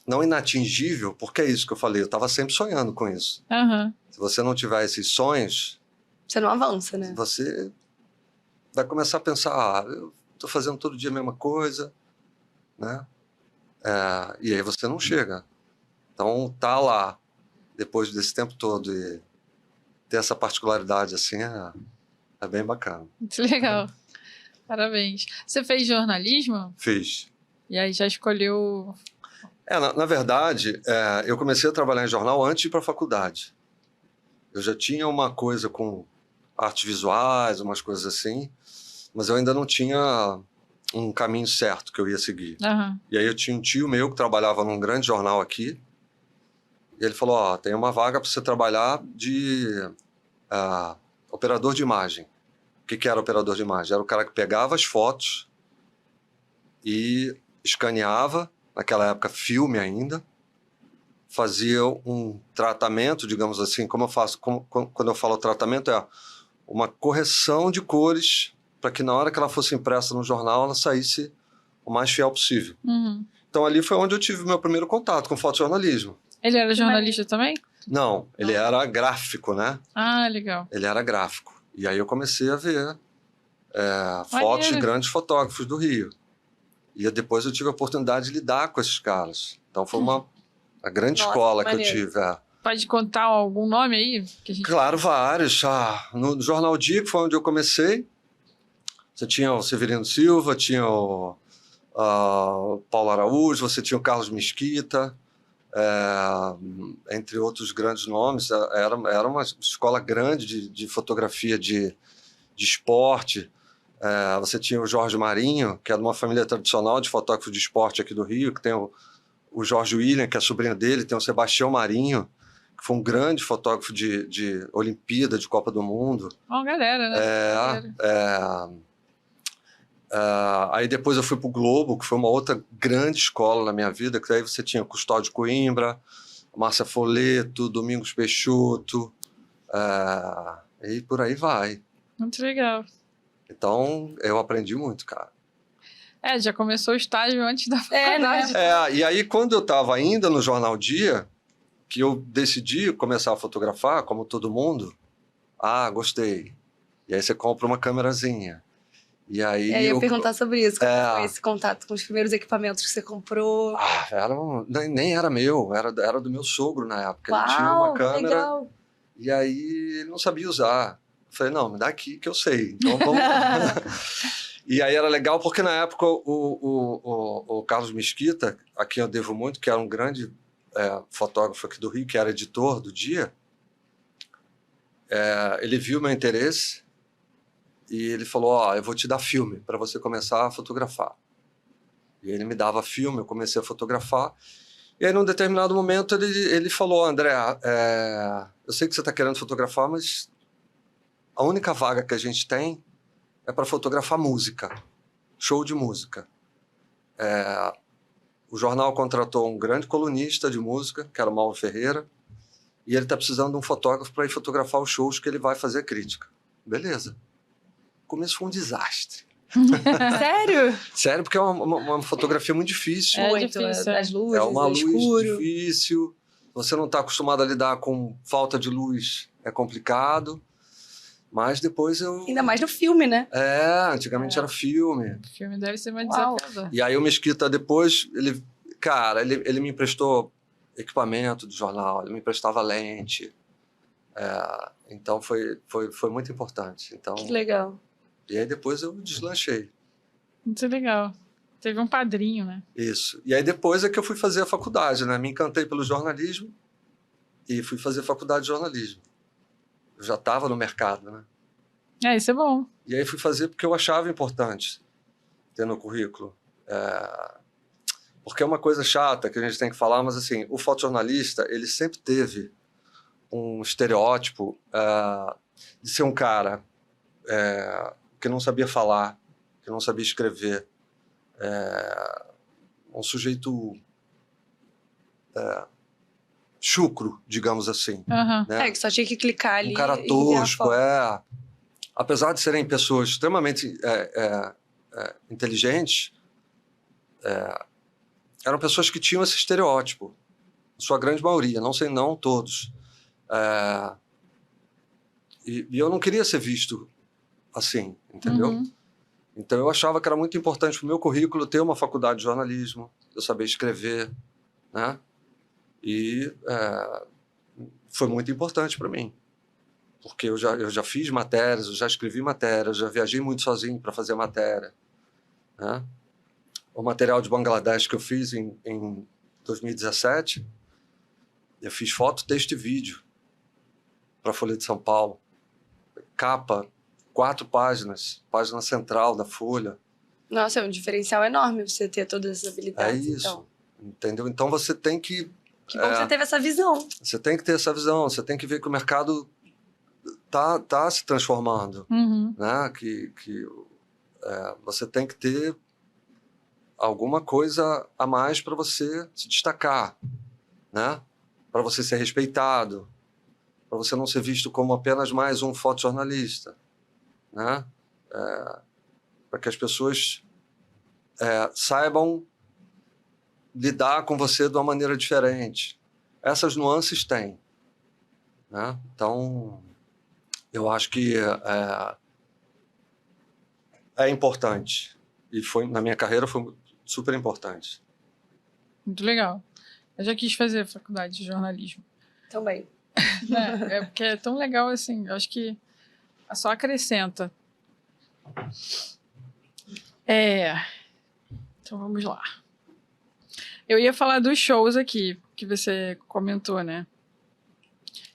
Speaker 2: não inatingível, porque é isso que eu falei, eu estava sempre sonhando com isso.
Speaker 1: Uhum.
Speaker 2: Se você não tiver esses sonhos...
Speaker 3: Você não avança, né?
Speaker 2: Você vai começar a pensar, eu estou fazendo todo dia a mesma coisa, né? E aí você não chega. Então, tá lá, depois desse tempo todo, e ter essa particularidade assim é bem bacana.
Speaker 1: Muito legal. Parabéns. Você fez jornalismo?
Speaker 2: Fiz.
Speaker 1: E aí já escolheu...
Speaker 2: Na verdade, eu comecei a trabalhar em jornal antes de ir para a faculdade. Eu já tinha uma coisa com artes visuais, umas coisas assim, mas eu ainda não tinha um caminho certo que eu ia seguir.
Speaker 1: Uhum.
Speaker 2: E aí eu tinha um tio meu que trabalhava num grande jornal aqui, e ele falou, tem uma vaga para você trabalhar de operador de imagem. O que era operador de imagem? Era o cara que pegava as fotos e escaneava, naquela época filme ainda, fazia um tratamento, digamos assim, como eu faço, quando eu falo tratamento, uma correção de cores para que na hora que ela fosse impressa no jornal, ela saísse o mais fiel possível.
Speaker 1: Uhum.
Speaker 2: Então ali foi onde eu tive o meu primeiro contato com fotojornalismo.
Speaker 1: Ele era jornalista também?
Speaker 2: Não, ele era gráfico, né?
Speaker 1: Ah, legal.
Speaker 2: Ele era gráfico. E aí eu comecei a ver fotos de grandes fotógrafos do Rio. E depois eu tive a oportunidade de lidar com esses caras. Então foi a grande escola que eu tive.
Speaker 1: Pode contar algum nome aí?
Speaker 2: Claro, vários. No Jornal Dia, que foi onde eu comecei, você tinha o Severino Silva, tinha o Paulo Araújo, você tinha o Carlos Mesquita, entre outros grandes nomes. Era uma escola grande de fotografia de esporte. Você tinha o Jorge Marinho, que é de uma família tradicional de fotógrafo de esporte aqui do Rio, que tem o Jorge William, que é sobrinho dele, tem o Sebastião Marinho, que foi um grande fotógrafo de Olimpíada, de Copa do Mundo.
Speaker 1: Uma galera, né?
Speaker 2: Aí depois eu fui para o Globo, que foi uma outra grande escola na minha vida, que aí você tinha Custódio Coimbra, Márcia Foleto, Domingos Peixoto, e por aí vai.
Speaker 1: Muito legal.
Speaker 2: Então, eu aprendi muito, cara.
Speaker 1: Já começou o estágio antes da
Speaker 3: É, né?
Speaker 1: faculdade.
Speaker 2: E aí, quando eu estava ainda no Jornal Dia, que eu decidi começar a fotografar, como todo mundo, gostei. E aí você compra uma câmerazinha. E aí
Speaker 3: Eu ia perguntar sobre isso. Como foi esse contato com os primeiros equipamentos que você comprou?
Speaker 2: Nem era meu, era do meu sogro na época. Ele tinha
Speaker 3: Uau,
Speaker 2: uma câmera
Speaker 3: legal.
Speaker 2: e aí ele não sabia usar. Eu falei, não, me dá aqui que eu sei. Então vamos. E aí era legal porque na época o Carlos Mesquita, a quem eu devo muito, que era um grande fotógrafo aqui do Rio, que era editor do Dia, ele viu meu interesse e ele falou, eu vou te dar filme para você começar a fotografar. E ele me dava filme, eu comecei a fotografar. E aí, num determinado momento, ele falou, André, eu sei que você está querendo fotografar, mas a única vaga que a gente tem é para fotografar música, show de música. O jornal contratou um grande colunista de música, que era o Mauro Ferreira, e ele está precisando de um fotógrafo para ir fotografar os shows que ele vai fazer crítica. Beleza. O começo foi um desastre.
Speaker 3: Sério?
Speaker 2: Sério, porque é uma fotografia muito difícil.
Speaker 3: Muito,
Speaker 1: difícil,
Speaker 3: as luzes,
Speaker 2: É uma luz
Speaker 3: escuro.
Speaker 2: difícil. Você não está acostumado a lidar com falta de luz, é complicado. Mas depois eu...
Speaker 3: Ainda mais no filme, né?
Speaker 2: Antigamente era filme.
Speaker 1: O filme deve ser mais
Speaker 3: Uau.
Speaker 1: desafiador.
Speaker 2: E aí o Mesquita depois, ele me emprestou equipamento do jornal, ele me emprestava lente. Então foi muito importante. Então,
Speaker 3: Que legal.
Speaker 2: e aí depois eu deslanchei.
Speaker 1: Muito legal. Teve um padrinho, né?
Speaker 2: Isso. E aí depois é que eu fui fazer a faculdade, né? Me encantei pelo jornalismo e fui fazer faculdade de jornalismo. Eu já estava no mercado, né?
Speaker 1: Isso é bom.
Speaker 2: E aí fui fazer porque eu achava importante ter no currículo. Porque é uma coisa chata que a gente tem que falar, mas assim, o fotojornalista, ele sempre teve um estereótipo de ser um cara que não sabia falar, que não sabia escrever, um sujeito chucro, digamos assim.
Speaker 1: Aham.
Speaker 2: Né?
Speaker 3: Que só tinha que clicar ali.
Speaker 2: Um cara
Speaker 3: e enviar a
Speaker 2: tosco,
Speaker 3: foto.
Speaker 2: Apesar de serem pessoas extremamente inteligentes, eram pessoas que tinham esse estereótipo, sua grande maioria, não todos. E eu não queria ser visto assim, entendeu?
Speaker 1: Uhum.
Speaker 2: Então eu achava que era muito importante para o meu currículo ter uma faculdade de jornalismo, eu saber escrever, né? E foi muito importante para mim, porque eu já fiz matérias, eu já escrevi matérias, já viajei muito sozinho para fazer matéria, né? O material de Bangladesh que eu fiz em 2017, eu fiz foto, texto e vídeo para a Folha de São Paulo. Capa, 4 páginas, página central da Folha.
Speaker 3: Nossa, é um diferencial enorme você ter todas essas habilidades.
Speaker 2: É isso,
Speaker 3: então.
Speaker 2: entendeu? Então você tem que...
Speaker 3: Que bom que você teve essa visão.
Speaker 2: Você tem que ter essa visão, você tem que ver que o mercado tá se transformando,
Speaker 1: Uhum.
Speaker 2: né? Que você tem que ter alguma coisa a mais para você se destacar, né? Para você ser respeitado, para você não ser visto como apenas mais um fotojornalista, né? Para que as pessoas saibam lidar com você de uma maneira diferente. Essas nuances tem, né? Então, eu acho que é importante. E na minha carreira foi super importante.
Speaker 1: Muito legal. Eu já quis fazer faculdade de jornalismo.
Speaker 3: Também.
Speaker 1: Né? Porque é tão legal assim. Eu acho que só acrescenta. Então vamos lá. Eu ia falar dos shows aqui, que você comentou, né?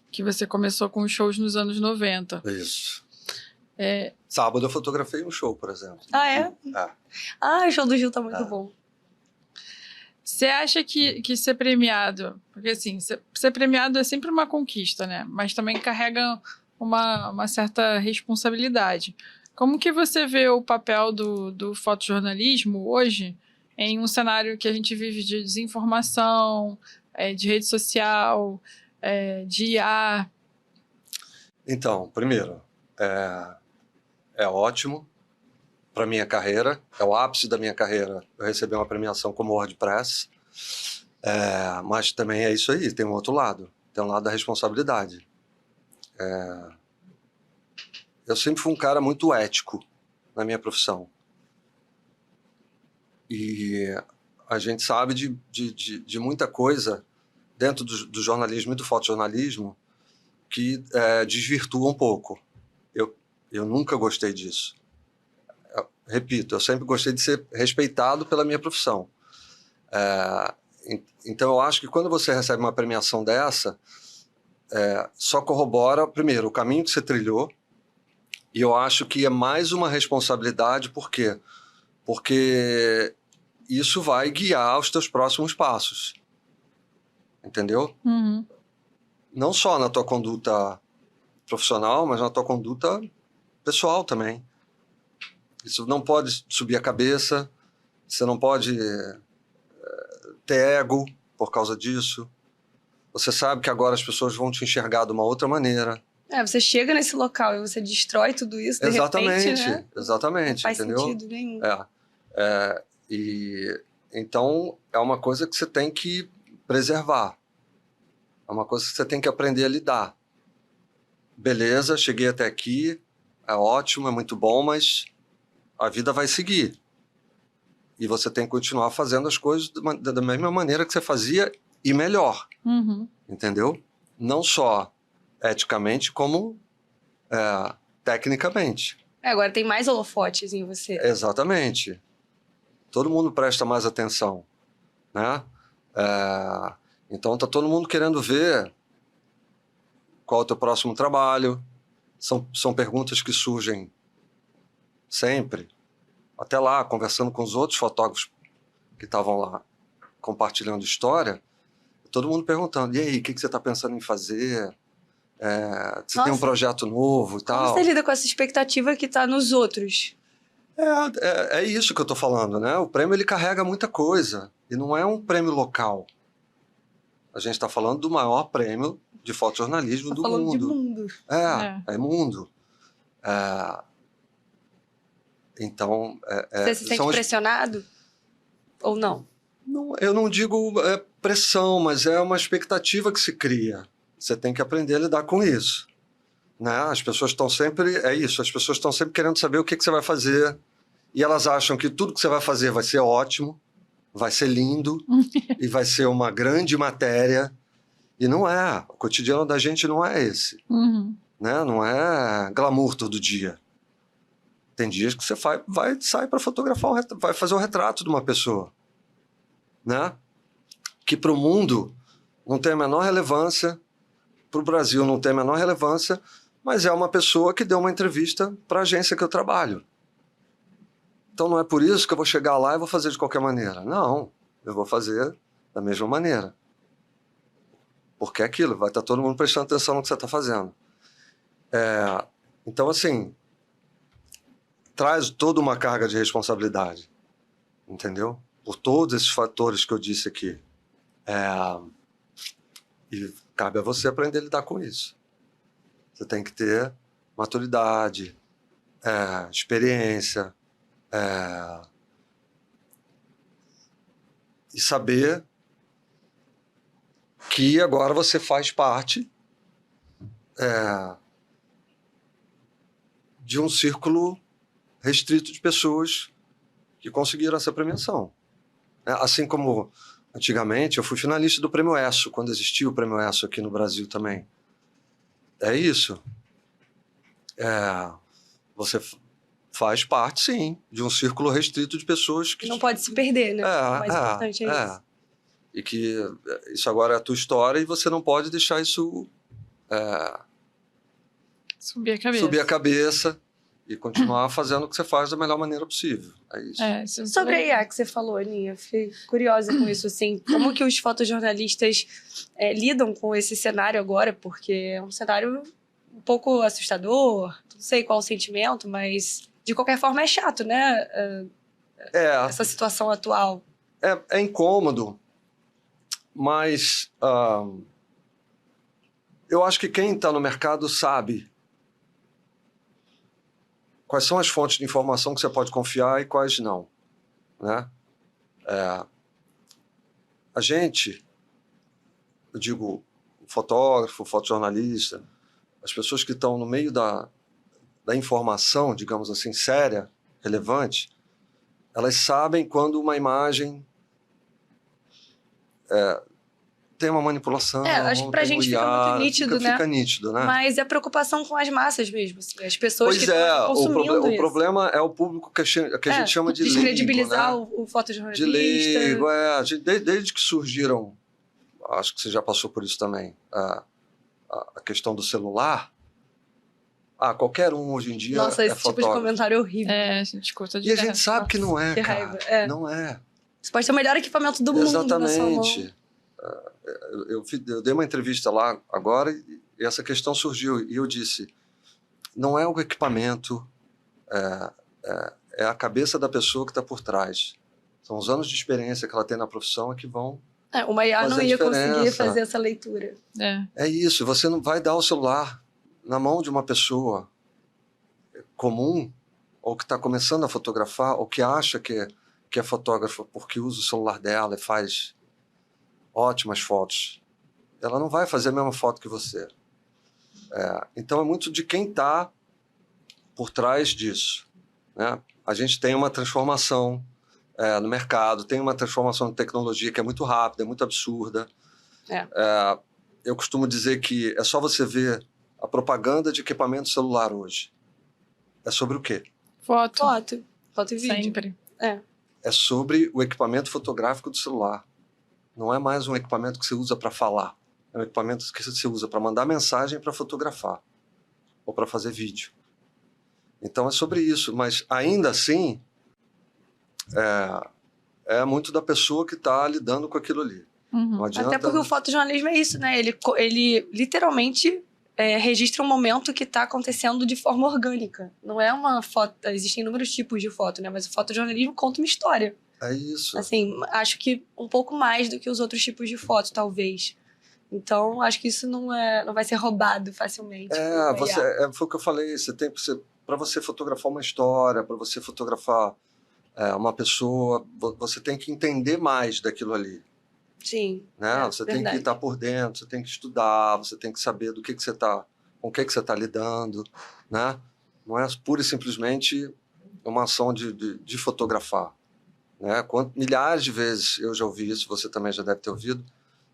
Speaker 1: Que você começou com os shows nos anos 90.
Speaker 2: Isso. Sábado eu fotografei um show, por exemplo.
Speaker 3: Ah, é? O show do Gil tá muito bom.
Speaker 1: Você acha que ser premiado... Porque, assim, ser premiado é sempre uma conquista, né? Mas também carrega uma certa responsabilidade. Como que você vê o papel do fotojornalismo hoje em um cenário que a gente vive de desinformação, de rede social, de IA?
Speaker 2: Então, primeiro, é ótimo para minha carreira, é o ápice da minha carreira. Eu recebi uma premiação como WordPress, mas também é isso aí, tem um outro lado, tem um lado da responsabilidade. Eu sempre fui um cara muito ético na minha profissão. E a gente sabe de muita coisa dentro do jornalismo e do fotojornalismo que desvirtua um pouco. Eu nunca gostei disso. Repito, eu sempre gostei de ser respeitado pela minha profissão. Então, eu acho que quando você recebe uma premiação dessa, só corrobora, primeiro, o caminho que você trilhou, e eu acho que é mais uma responsabilidade, por quê? Porque isso vai guiar os teus próximos passos. Entendeu?
Speaker 1: Uhum.
Speaker 2: Não só na tua conduta profissional, mas na tua conduta pessoal também. Isso não pode subir a cabeça, você não pode ter ego por causa disso. Você sabe que agora as pessoas vão te enxergar de uma outra maneira.
Speaker 3: Você chega nesse local e você destrói tudo isso, de repente, né?
Speaker 2: Exatamente,
Speaker 3: Não faz
Speaker 2: entendeu?
Speaker 3: sentido nenhum.
Speaker 2: Então, é uma coisa que você tem que preservar. É uma coisa que você tem que aprender a lidar. Beleza, cheguei até aqui, é ótimo, é muito bom, mas a vida vai seguir. E você tem que continuar fazendo as coisas da mesma maneira que você fazia e melhor.
Speaker 1: Uhum.
Speaker 2: Entendeu? Não só eticamente, como tecnicamente.
Speaker 3: Agora tem mais holofotes em você.
Speaker 2: Exatamente. Todo mundo presta mais atenção, né? Então tá todo mundo querendo ver qual é o teu próximo trabalho. São perguntas que surgem sempre. Até lá, conversando com os outros fotógrafos que estavam lá compartilhando história, todo mundo perguntando, e aí, o que você está pensando em fazer? Você tem um projeto novo e tal?
Speaker 3: Como você lida com essa expectativa que está nos outros?
Speaker 2: É isso que eu estou falando, né? O prêmio ele carrega muita coisa e não é um prêmio local. A gente está falando do maior prêmio de fotojornalismo do mundo.
Speaker 3: De mundo.
Speaker 2: É mundo. Então...
Speaker 3: Você se sente pressionado? Ou não?
Speaker 2: Não, eu não digo pressão, mas é uma expectativa que se cria. Você tem que aprender a lidar com isso. Né? As pessoas estão sempre... as pessoas estão sempre querendo saber o que você vai fazer. E elas acham que tudo que você vai fazer vai ser ótimo, vai ser lindo e vai ser uma grande matéria. E não é. O cotidiano da gente não é esse.
Speaker 1: Uhum.
Speaker 2: Né? Não é glamour todo dia. Tem dias que você vai sair para fotografar, vai fazer o retrato de uma pessoa. Né? Que para o mundo não tem a menor relevância, para o Brasil não tem a menor relevância, mas é uma pessoa que deu uma entrevista para a agência que eu trabalho. Então não é por isso que eu vou chegar lá e vou fazer de qualquer maneira. Não, eu vou fazer da mesma maneira. Porque é aquilo, vai estar todo mundo prestando atenção no que você está fazendo. Então, assim, traz toda uma carga de responsabilidade, entendeu? Por todos esses fatores que eu disse aqui. E cabe a você aprender a lidar com isso. Você tem que ter maturidade, experiência, e saber que agora você faz parte de um círculo restrito de pessoas que conseguiram essa premiação. Assim como antigamente eu fui finalista do Prêmio ESSO, quando existia o Prêmio ESSO aqui no Brasil também. É isso. Você faz parte, sim, de um círculo restrito de pessoas que...
Speaker 3: Não pode se perder, né? O mais importante é isso.
Speaker 2: E que isso agora é a tua história e você não pode deixar isso... Subir a cabeça e continuar fazendo o que você faz da melhor maneira possível. É isso.
Speaker 3: Sobre a IA que você falou, Aninha, fiquei curiosa com isso, assim. Como que os fotojornalistas lidam com esse cenário agora? Porque é um cenário um pouco assustador, não sei qual o sentimento, mas de qualquer forma é chato, né? Essa situação atual.
Speaker 2: É incômodo, mas eu acho que quem está no mercado sabe quais são as fontes de informação que você pode confiar e quais não, né? A gente, eu digo, o fotógrafo, o fotojornalista, as pessoas que estão no meio da informação, digamos assim, séria, relevante, elas sabem quando uma imagem tem uma manipulação.
Speaker 3: Acho que pra gente fica muito nítido, né?
Speaker 2: Fica nítido, né?
Speaker 3: Mas é preocupação com as massas mesmo, assim, as pessoas que
Speaker 2: Pois
Speaker 3: estão consumindo
Speaker 2: o problema é o público que a gente chama de leigo,
Speaker 3: descredibilizar
Speaker 2: né?
Speaker 3: o fotojornalista.
Speaker 2: De leigo, desde que surgiram, acho que você já passou por isso também, a questão do celular. Qualquer um hoje em dia
Speaker 3: Nossa, esse tipo de
Speaker 2: fotógrafo.
Speaker 3: comentário é horrível.
Speaker 1: A gente escuta
Speaker 2: E a gente sabe que não é,
Speaker 3: que
Speaker 2: cara.
Speaker 3: raiva.
Speaker 2: Não é.
Speaker 3: Você pode ter o melhor equipamento do mundo na sua mão.
Speaker 2: Exatamente. Eu dei uma entrevista lá agora e essa questão surgiu. E eu disse, não é o equipamento, é a cabeça da pessoa que está por trás. São os anos de experiência que ela tem na profissão que vão
Speaker 3: uma IA não ia conseguir
Speaker 2: diferença.
Speaker 3: fazer essa leitura.
Speaker 2: É isso, você não vai dar o celular na mão de uma pessoa comum ou que está começando a fotografar ou que acha que é fotógrafa porque usa o celular dela e faz ótimas fotos. Ela não vai fazer a mesma foto que você. Então é muito de quem está por trás disso, né? A gente tem uma transformação no mercado, tem uma transformação de tecnologia que é muito rápida, é muito absurda. Eu costumo dizer que é só você ver a propaganda de equipamento celular hoje. É sobre o quê?
Speaker 3: Foto e vídeo.
Speaker 1: Sempre.
Speaker 2: É sobre o equipamento fotográfico do celular. Não é mais um equipamento que você usa para falar. É um equipamento que você usa para mandar mensagem para fotografar. Ou para fazer vídeo. Então é sobre isso. Mas ainda assim, é muito da pessoa que está lidando com aquilo ali. Não adianta...
Speaker 3: Até porque o fotojornalismo é isso, né? Ele literalmente registra um momento que está acontecendo de forma orgânica. Não é uma foto... Existem inúmeros tipos de foto, né? Mas o fotojornalismo conta uma história.
Speaker 2: É isso.
Speaker 3: Assim, acho que um pouco mais do que os outros tipos de foto, talvez. Então, acho que isso não vai ser roubado facilmente.
Speaker 2: Foi o que eu falei. Para você fotografar uma história, para você fotografar uma pessoa, você tem que entender mais daquilo ali.
Speaker 3: Sim.
Speaker 2: Né? Você tem que estar por dentro, você tem que estudar, você tem que saber do que você está, com o que você está lidando, né? Não é pura e simplesmente uma ação de fotografar, né? Milhares de vezes eu já ouvi isso, você também já deve ter ouvido.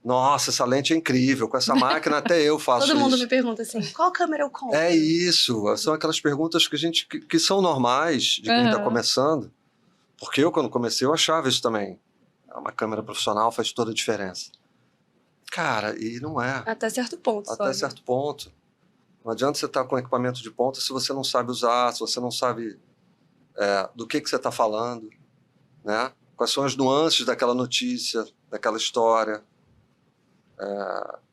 Speaker 2: Nossa, essa lente é incrível, com essa máquina até eu faço isso.
Speaker 3: Todo mundo me pergunta assim, qual câmera eu compro?
Speaker 2: É isso, são aquelas perguntas que são normais de quem está começando, porque eu quando comecei eu achava isso também. Uma câmera profissional faz toda a diferença. Cara, e não é.
Speaker 3: Até certo ponto.
Speaker 2: Até certo ponto. Não adianta você estar com equipamento de ponta se você não sabe usar, se você não sabe do que você está falando, né? Quais são as nuances daquela notícia, daquela história.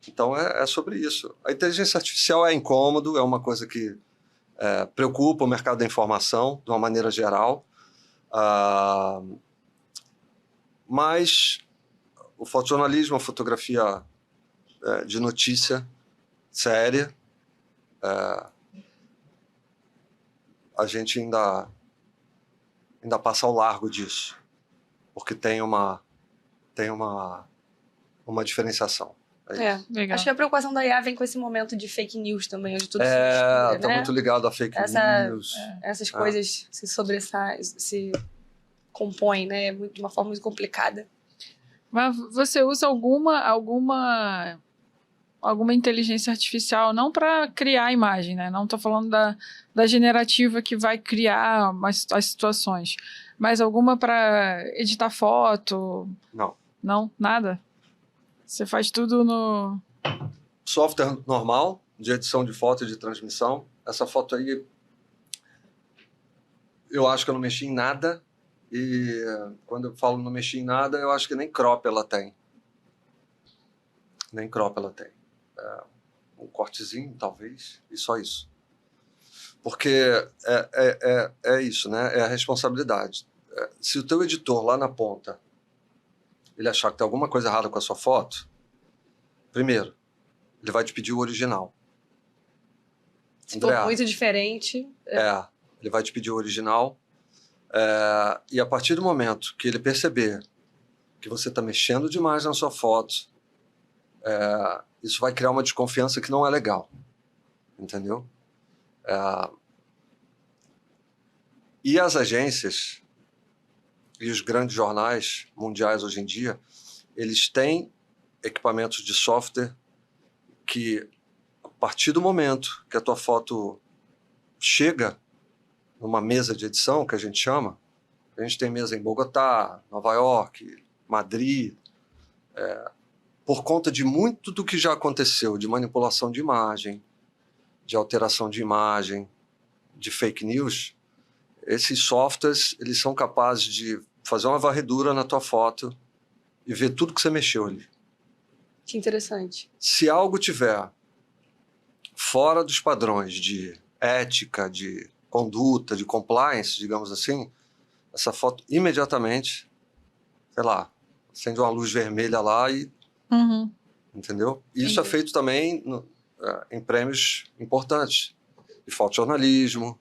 Speaker 2: Então é sobre isso. A inteligência artificial é incômodo, é uma coisa que preocupa o mercado da informação de uma maneira geral. Mas o fotojornalismo, a fotografia de notícia séria, a gente ainda passa ao largo disso, porque tem uma diferenciação.
Speaker 1: Legal.
Speaker 3: Acho que a preocupação da IA vem com esse momento de fake news também, onde tudo se mistura,
Speaker 2: tá muito ligado a fake news.
Speaker 3: Essas coisas se sobressaem, se compõem, né, de uma forma muito complicada.
Speaker 1: Mas você usa alguma inteligência artificial, não para criar a imagem, né? Não estou falando da generativa que vai criar as situações, mas alguma para editar foto?
Speaker 2: Não.
Speaker 1: Não? Nada? Você faz tudo no...
Speaker 2: Software normal, de edição de foto e de transmissão. Essa foto aí, eu acho que eu não mexi em nada. E quando eu falo não mexi em nada, eu acho que nem crop ela tem. Nem crop ela tem. Um cortezinho, talvez, e só isso. Porque é isso, né? É a responsabilidade. Se o teu editor lá na ponta, ele achar que tem alguma coisa errada com a sua foto, primeiro, ele vai te pedir o original.
Speaker 3: Se for muito diferente...
Speaker 2: Ele ele vai te pedir o original. E a partir do momento que ele perceber que você está mexendo demais na sua foto, isso vai criar uma desconfiança que não é legal, entendeu? E as agências e os grandes jornais mundiais hoje em dia, eles têm equipamentos de software que, a partir do momento que a tua foto chega numa mesa de edição, que a gente chama, a gente tem mesa em Bogotá, Nova York, Madrid, por conta de muito do que já aconteceu, de manipulação de imagem, de alteração de imagem, de fake news, esses softwares, eles são capazes de fazer uma varredura na tua foto e ver tudo que você mexeu ali.
Speaker 3: Que interessante.
Speaker 2: Se algo tiver fora dos padrões de ética, de conduta, de compliance, digamos assim, essa foto imediatamente, sei lá, acende uma luz vermelha lá e... Entendeu? E isso é feito também em prêmios importantes, de fotojornalismo.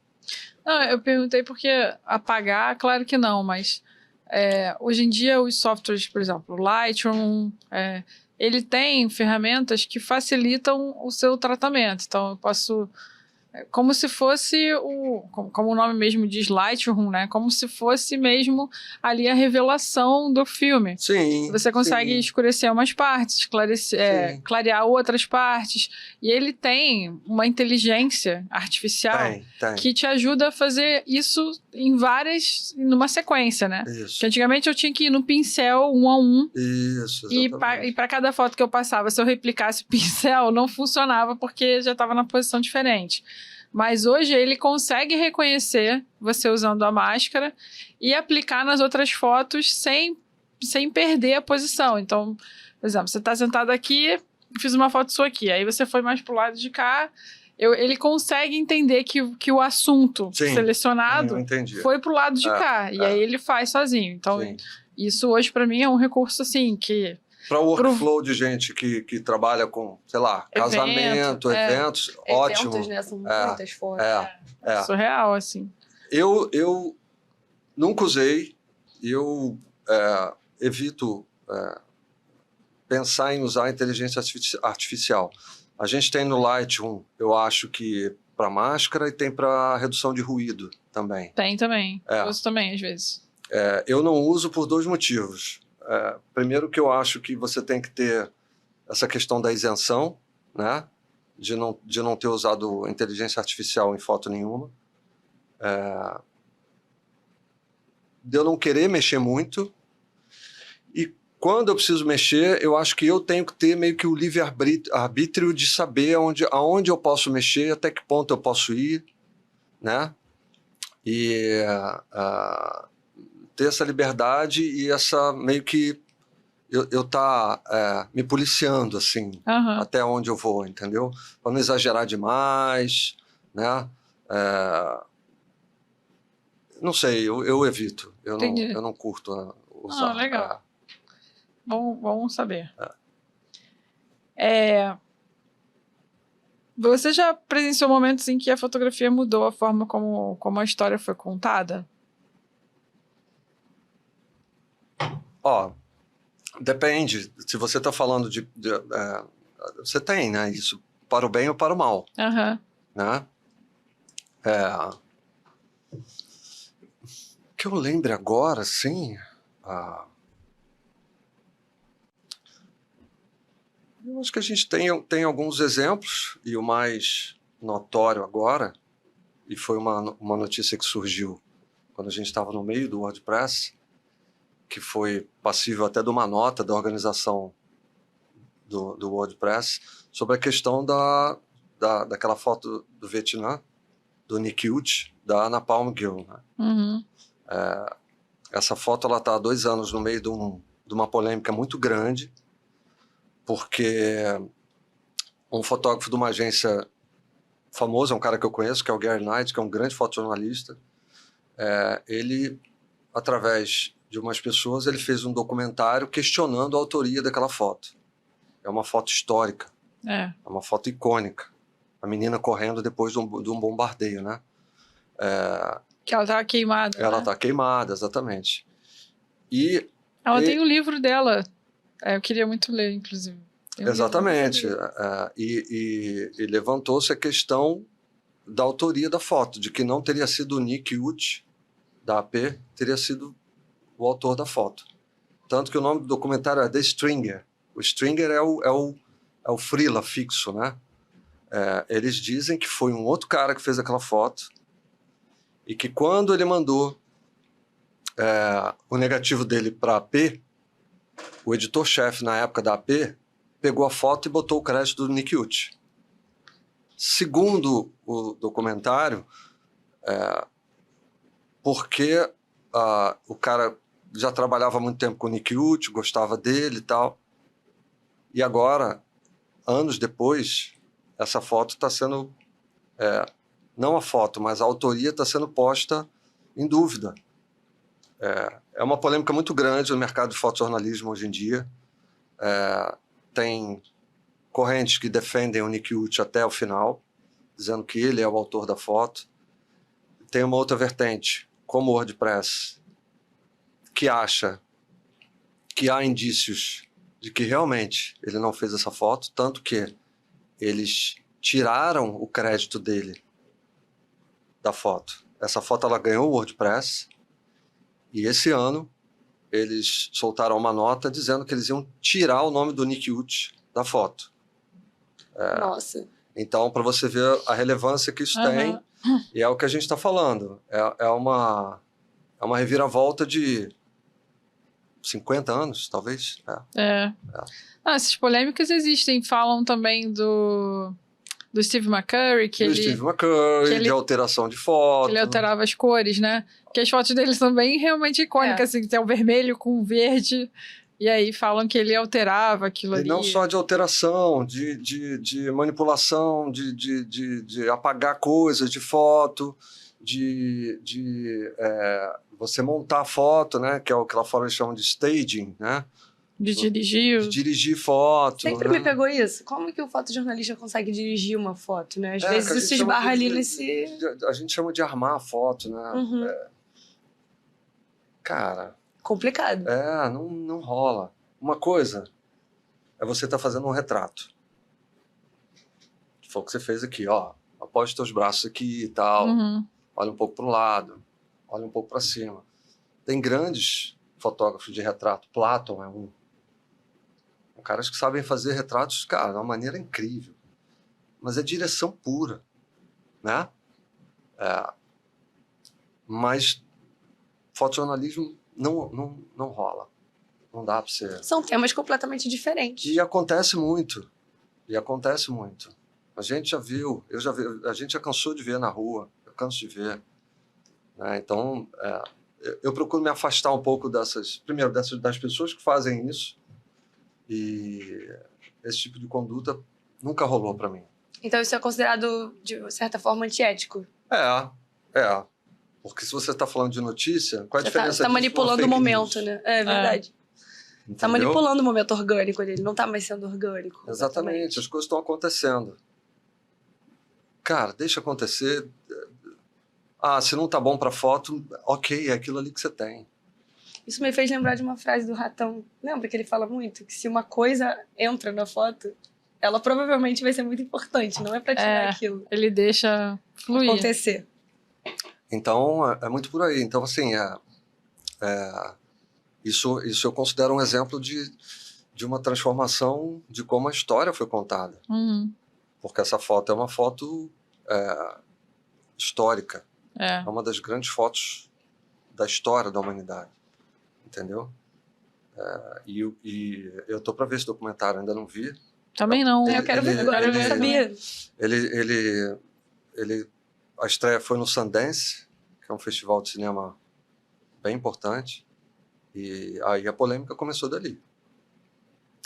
Speaker 1: Não, eu perguntei porque apagar, claro que não, mas hoje em dia os softwares, por exemplo, o Lightroom, ele tem ferramentas que facilitam o seu tratamento. Então, eu posso... como se fosse como o nome mesmo diz, Lightroom, né? Como se fosse mesmo ali a revelação do filme.
Speaker 2: Sim.
Speaker 1: Você consegue escurecer umas partes, esclarecer, clarear outras partes. E ele tem uma inteligência artificial que te ajuda a fazer isso numa sequência, né?
Speaker 2: Isso.
Speaker 1: Porque antigamente eu tinha que ir no pincel 1 a 1.
Speaker 2: Isso, exatamente.
Speaker 1: E para cada foto que eu passava, se eu replicasse o pincel, não funcionava porque já estava na posição diferente. Mas hoje ele consegue reconhecer você usando a máscara e aplicar nas outras fotos sem perder a posição. Então, por exemplo, você está sentado aqui, fiz uma foto sua aqui, aí você foi mais pro lado de cá, ele consegue entender que o assunto selecionado foi pro lado de cá, e aí ele faz sozinho. Então, isso hoje para mim é um recurso assim que...
Speaker 2: Para o workflow de gente que trabalha com, sei lá, casamento, eventos, ótimo.
Speaker 3: Eventos, né? São muitas fotos.
Speaker 1: Surreal, assim.
Speaker 2: Eu nunca usei, eu evito pensar em usar a inteligência artificial. A gente tem no Lightroom, eu acho que para máscara e tem para redução de ruído também.
Speaker 1: Tem também, eu uso também às vezes.
Speaker 2: Eu não uso por 2 motivos. Primeiro que eu acho que você tem que ter essa questão da isenção, né? De não ter usado inteligência artificial em foto nenhuma. De eu não querer mexer muito. E quando eu preciso mexer, eu acho que eu tenho que ter meio que o livre-arbítrio de saber aonde eu posso mexer, até que ponto eu posso ir, né? E... ter essa liberdade e essa meio que eu me policiando assim, até onde eu vou, entendeu? Para não exagerar demais, né? Não sei, eu evito, eu não curto usar.
Speaker 1: Legal. Bom saber. Você já presenciou momentos em que a fotografia mudou a forma como a história foi contada?
Speaker 2: Depende. Se você está falando você tem, né? Isso para o bem ou para o mal. Né? Que eu lembre agora, sim. Eu acho que a gente tem alguns exemplos, e o mais notório agora, e foi uma notícia que surgiu quando a gente estava no meio do WordPress, que foi passível até de uma nota da organização do WordPress, sobre a questão daquela foto do Vietnã, do Nick Hughes, da Napalm Girl. Né? Essa foto está há 2 anos no meio de uma polêmica muito grande, porque um fotógrafo de uma agência famosa, um cara que eu conheço, que é o Gary Knight, que é um grande fotojornalista, ele, através de umas pessoas, ele fez um documentário questionando a autoria daquela foto. É uma foto histórica. É uma foto icônica. A menina correndo depois de um bombardeio, né?
Speaker 1: Que ela tava queimada.
Speaker 2: Ela
Speaker 1: né?
Speaker 2: está queimada, exatamente. E
Speaker 1: Ela tem o livro dela. Eu queria muito ler, inclusive. Tem um
Speaker 2: exatamente.
Speaker 1: livro.
Speaker 2: E levantou-se a questão da autoria da foto, de que não teria sido o Nick Ut, da AP, teria sido o autor da foto. Tanto que o nome do documentário é The Stringer. O Stringer é o freela fixo, né? Eles dizem que foi um outro cara que fez aquela foto e que quando ele mandou o negativo dele para a AP, o editor-chefe na época da AP pegou a foto e botou o crédito do Nick Ut. Segundo o documentário, porque o cara já trabalhava há muito tempo com o Nick Ut, gostava dele e tal, e agora, anos depois, essa foto está sendo, não a foto, mas a autoria está sendo posta em dúvida. É uma polêmica muito grande no mercado de fotojornalismo hoje em dia. Tem correntes que defendem o Nick Ut até o final, dizendo que ele é o autor da foto. Tem uma outra vertente, como o WordPress, que acha que há indícios de que realmente ele não fez essa foto, tanto que eles tiraram o crédito dele da foto. Essa foto ela ganhou o WordPress e esse ano eles soltaram uma nota dizendo que eles iam tirar o nome do Nick Ut da foto.
Speaker 3: Nossa.
Speaker 2: Então, para você ver a relevância que isso tem, e é o que a gente está falando. É uma reviravolta de 50 anos, talvez.
Speaker 1: Essas polêmicas existem. Falam também do Steve McCurry,
Speaker 2: Steve McCurry, de alteração de foto.
Speaker 1: Que ele alterava as cores, né? Que as fotos dele são bem realmente icônicas, assim, tem o vermelho com o verde. E aí falam que ele alterava aquilo ali.
Speaker 2: E não só de alteração, de manipulação, de apagar coisas de foto, de você montar a foto, né? Que é o que lá fora eles chamam de staging, né?
Speaker 1: De dirigir
Speaker 2: foto.
Speaker 3: Sempre
Speaker 2: né?
Speaker 3: me pegou isso. Como que o fotojornalista consegue dirigir uma foto, né? Às vezes isso esbarra ali nesse...
Speaker 2: A gente chama de armar a foto, né?
Speaker 3: Uhum.
Speaker 2: Cara...
Speaker 3: Complicado.
Speaker 2: Não rola. Uma coisa é você estar fazendo um retrato. Foi o que você fez aqui, ó. Apoia os teus braços aqui e tal.
Speaker 1: Uhum.
Speaker 2: Olha um pouco para o lado. Olha um pouco para cima. Tem grandes fotógrafos de retrato. Platon é um. Caras que sabem fazer retratos, cara, de uma maneira incrível. Mas é direção pura, né? Mas fotojornalismo não rola. Não dá para você...
Speaker 3: São temas completamente diferentes.
Speaker 2: E acontece muito. A gente já viu, a gente já cansou de ver na rua. Eu canso de ver. Né? Então, eu procuro me afastar um pouco das pessoas que fazem isso. E esse tipo de conduta nunca rolou para mim.
Speaker 3: Então isso é considerado, de certa forma, antiético?
Speaker 2: Porque se você está falando de notícia, qual é a diferença disso?
Speaker 3: Você está manipulando o momento, né? É verdade. Está manipulando o momento orgânico dele, não está mais sendo orgânico.
Speaker 2: Exatamente, as coisas estão acontecendo. Cara, deixa acontecer. Se não tá bom para foto, ok, é aquilo ali que você tem.
Speaker 3: Isso me fez lembrar de uma frase do Ratão. Lembra que ele fala muito? Que se uma coisa entra na foto, ela provavelmente vai ser muito importante, não é para tirar aquilo.
Speaker 1: Ele deixa fluir.
Speaker 3: Acontecer.
Speaker 2: Então, é muito por aí. Então, assim, isso eu considero um exemplo de uma transformação de como a história foi contada.
Speaker 1: Uhum.
Speaker 2: Porque essa foto é uma foto histórica. É uma das grandes fotos da história da humanidade. Entendeu? E eu tô para ver esse documentário, ainda não vi.
Speaker 1: Também não.
Speaker 3: Eu quero ver agora, eu não sabia.
Speaker 2: A estreia foi no Sundance, que é um festival de cinema bem importante. E aí a polêmica começou dali.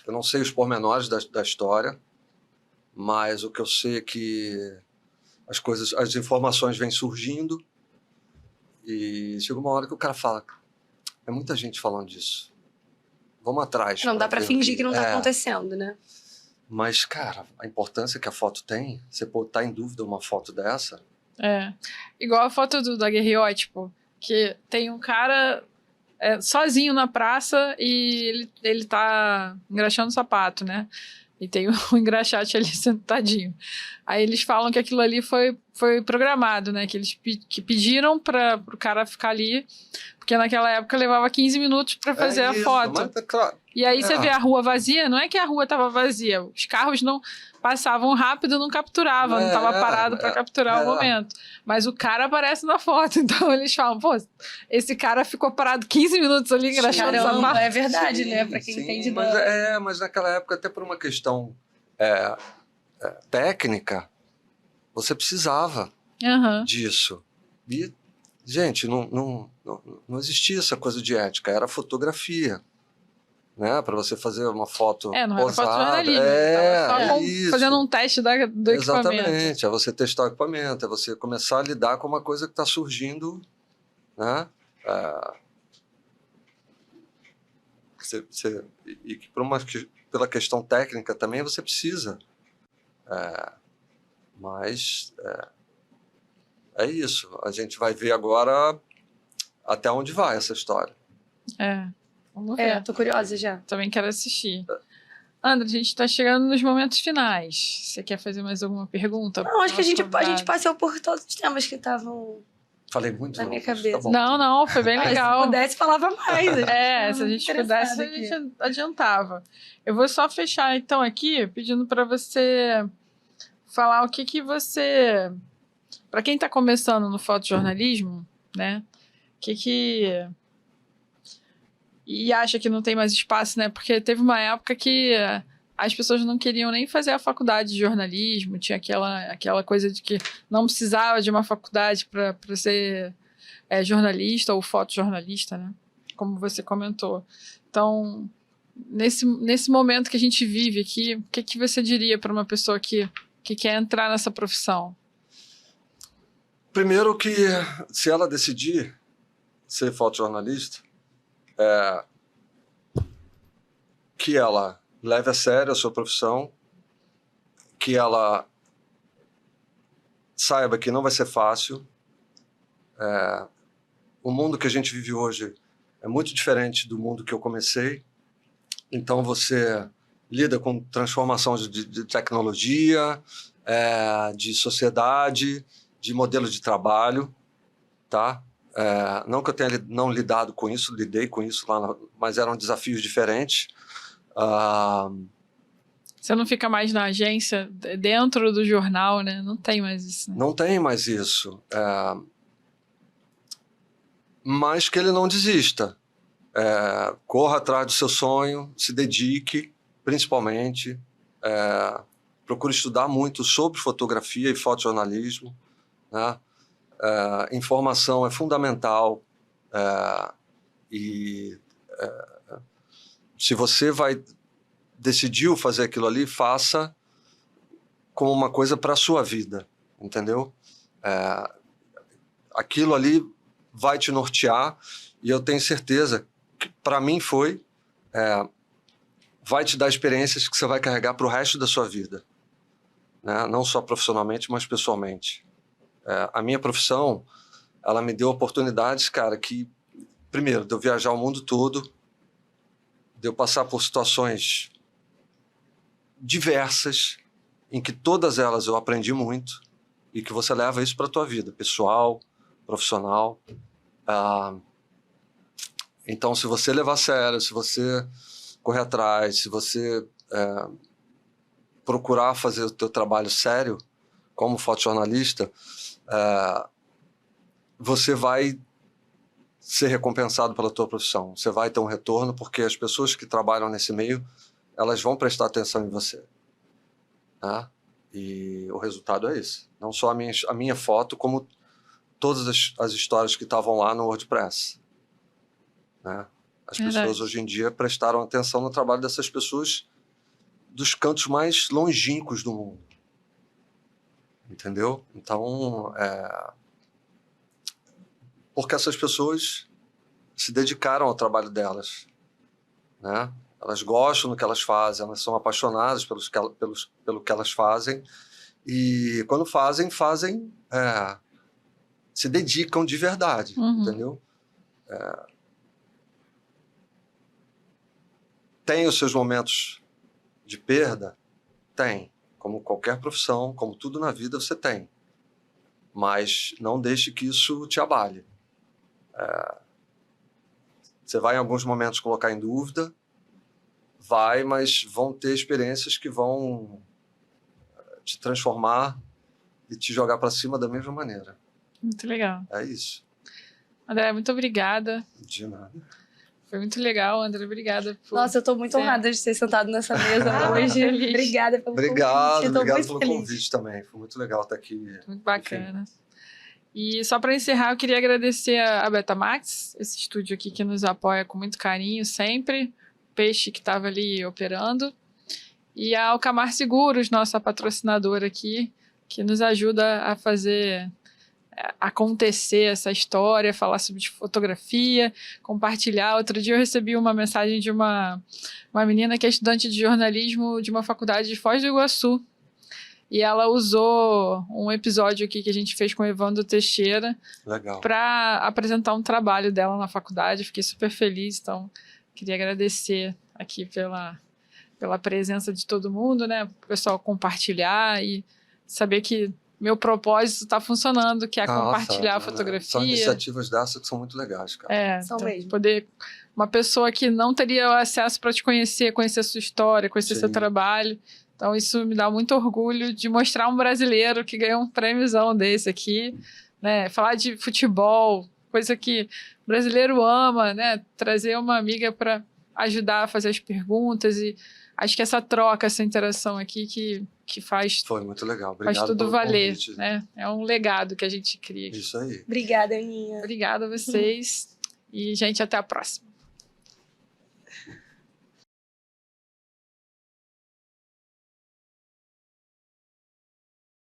Speaker 2: Eu não sei os pormenores da história, mas o que eu sei é que as informações vêm surgindo e chega uma hora que o cara fala, é muita gente falando disso. Vamos atrás.
Speaker 3: Não dá para fingir que não está acontecendo, né?
Speaker 2: Mas, cara, a importância que a foto tem, você botar em dúvida uma foto dessa,
Speaker 1: É. Igual a foto do daguerreótipo, que tem um cara sozinho na praça e ele tá engraxando o sapato, né? E tem um engraxate ali sentadinho. Aí eles falam que aquilo ali foi programado, né? Que eles que pediram para o cara ficar ali, porque naquela época levava 15 minutos para fazer a foto.
Speaker 2: Mas é claro.
Speaker 1: E aí você vê a rua vazia, não é que a rua estava vazia, os carros não passavam rápido, não capturavam, não estava parado para capturar o momento. Mas o cara aparece na foto, então eles falam, pô, esse cara ficou parado 15 minutos ali engraxando essa
Speaker 3: Caramba,
Speaker 1: parte.
Speaker 3: é verdade, né? Pra quem entende
Speaker 2: mas, mas naquela época, até por uma questão técnica, você precisava disso. E, gente, não existia essa coisa de ética, era fotografia. Né, para você fazer uma foto
Speaker 1: não
Speaker 2: posada.
Speaker 1: era foto jornalismo. Tava só fazendo um teste do equipamento.
Speaker 2: Exatamente, é você testar o equipamento, é você começar a lidar com uma coisa que está surgindo, né? E que pela questão técnica também você precisa. Mas é isso, a gente vai ver agora até onde vai essa história.
Speaker 1: Vamos ver.
Speaker 3: Tô curiosa já.
Speaker 1: Também quero assistir. André, a gente tá chegando nos momentos finais. Você quer fazer mais alguma pergunta?
Speaker 3: Não, acho que a gente passou por todos os temas que estavam
Speaker 2: Falei muito
Speaker 3: na minha
Speaker 2: tá
Speaker 3: cabeça.
Speaker 2: bom.
Speaker 1: Não, foi bem legal.
Speaker 3: Se pudesse, falava mais.
Speaker 1: Se a gente pudesse, a gente adiantava. Eu vou só fechar, então, aqui, pedindo para você falar o que você... Para quem tá começando no fotojornalismo, né? E acha que não tem mais espaço, né? Porque teve uma época que as pessoas não queriam nem fazer a faculdade de jornalismo, tinha aquela coisa de que não precisava de uma faculdade para ser jornalista ou fotojornalista, né? Como você comentou. Então, nesse momento que a gente vive aqui, o que você diria para uma pessoa que quer entrar nessa profissão?
Speaker 2: Primeiro que, se ela decidir ser fotojornalista, que ela leve a sério a sua profissão, que ela saiba que não vai ser fácil. O mundo que a gente vive hoje é muito diferente do mundo que eu comecei. Então você lida com transformação de tecnologia, de sociedade, de modelo de trabalho, tá? Não que eu tenha não lidado com isso, lidei com isso lá, mas eram desafios diferentes.
Speaker 1: Você não fica mais na agência, dentro do jornal, né? Não tem mais isso. Né?
Speaker 2: Não tem mais isso. Mas que ele não desista. Corra atrás do seu sonho, se dedique, principalmente. Procure estudar muito sobre fotografia e fotojornalismo, né? Informação é fundamental, e se você decidiu fazer aquilo ali, faça como uma coisa para a sua vida, entendeu? Aquilo ali vai te nortear, e eu tenho certeza que para mim vai te dar experiências que você vai carregar para o resto da sua vida, né? Não só profissionalmente, mas pessoalmente. A minha profissão, ela me deu oportunidades, cara, que, primeiro, de eu viajar o mundo todo, de eu passar por situações diversas, em que todas elas eu aprendi muito, e que você leva isso para a tua vida, pessoal, profissional. Então, se você levar a sério, se você correr atrás, se você procurar fazer o teu trabalho sério, como fotojornalista, você vai ser recompensado pela tua profissão. Você vai ter um retorno, porque as pessoas que trabalham nesse meio, elas vão prestar atenção em você, né? E o resultado é esse. Não só a minha foto, como todas as histórias que estavam lá no WordPress, né? As pessoas hoje em dia prestaram atenção no trabalho dessas pessoas dos cantos mais longínquos do mundo. Entendeu? Então, porque essas pessoas se dedicaram ao trabalho delas, né? Elas gostam do que elas fazem, elas são apaixonadas pelo que elas fazem, e quando fazem se dedicam de verdade, entendeu? Tem os seus momentos de perda? Tem. Como qualquer profissão, como tudo na vida, você tem. Mas não deixe que isso te abale. Você vai em alguns momentos colocar em dúvida, vai, mas vão ter experiências que vão te transformar e te jogar para cima da mesma maneira.
Speaker 1: Muito legal.
Speaker 2: É isso.
Speaker 1: André, muito obrigada.
Speaker 2: De nada.
Speaker 1: Foi muito legal, André. Obrigada por...
Speaker 3: Nossa, eu tô muito honrada de ter sentado nessa mesa hoje.
Speaker 1: Feliz.
Speaker 3: Obrigada pelo convite.
Speaker 2: Obrigado
Speaker 3: Eu tô
Speaker 2: pelo
Speaker 3: muito feliz.
Speaker 2: convite também. Foi muito legal estar aqui.
Speaker 1: Muito bacana. E só para encerrar, eu queria agradecer a Betamax, esse estúdio aqui que nos apoia com muito carinho sempre, o Peixe que estava ali operando, e a Alcamar Seguros, nossa patrocinadora aqui, que nos ajuda a fazer acontecer essa história, falar sobre fotografia, compartilhar. Outro dia eu recebi uma mensagem de uma menina que é estudante de jornalismo de uma faculdade de Foz do Iguaçu, e ela usou um episódio aqui que a gente fez com o Evandro Teixeira para apresentar um trabalho dela na faculdade. Fiquei super feliz, então queria agradecer aqui pela presença de todo mundo, né? O pessoal compartilhar e saber que meu propósito está funcionando, que é compartilhar a fotografia.
Speaker 2: São iniciativas dessas que são muito legais, cara.
Speaker 3: São
Speaker 1: então,
Speaker 3: mesmo.
Speaker 1: Poder... Uma pessoa que não teria acesso para te conhecer a sua história, conhecer seu trabalho. Então, isso me dá muito orgulho de mostrar um brasileiro que ganhou um prêmiozão desse aqui, né? Falar de futebol, coisa que o brasileiro ama, né? Trazer uma amiga para ajudar a fazer as perguntas, e acho que essa troca, essa interação aqui que faz...
Speaker 2: Foi muito legal. Obrigado
Speaker 1: faz tudo
Speaker 2: pelo
Speaker 1: valer,
Speaker 2: convite.
Speaker 1: né? É um legado que a gente cria aqui.
Speaker 2: Isso aí.
Speaker 3: Obrigada, Aninha.
Speaker 1: Obrigada a vocês. E, gente, até a próxima.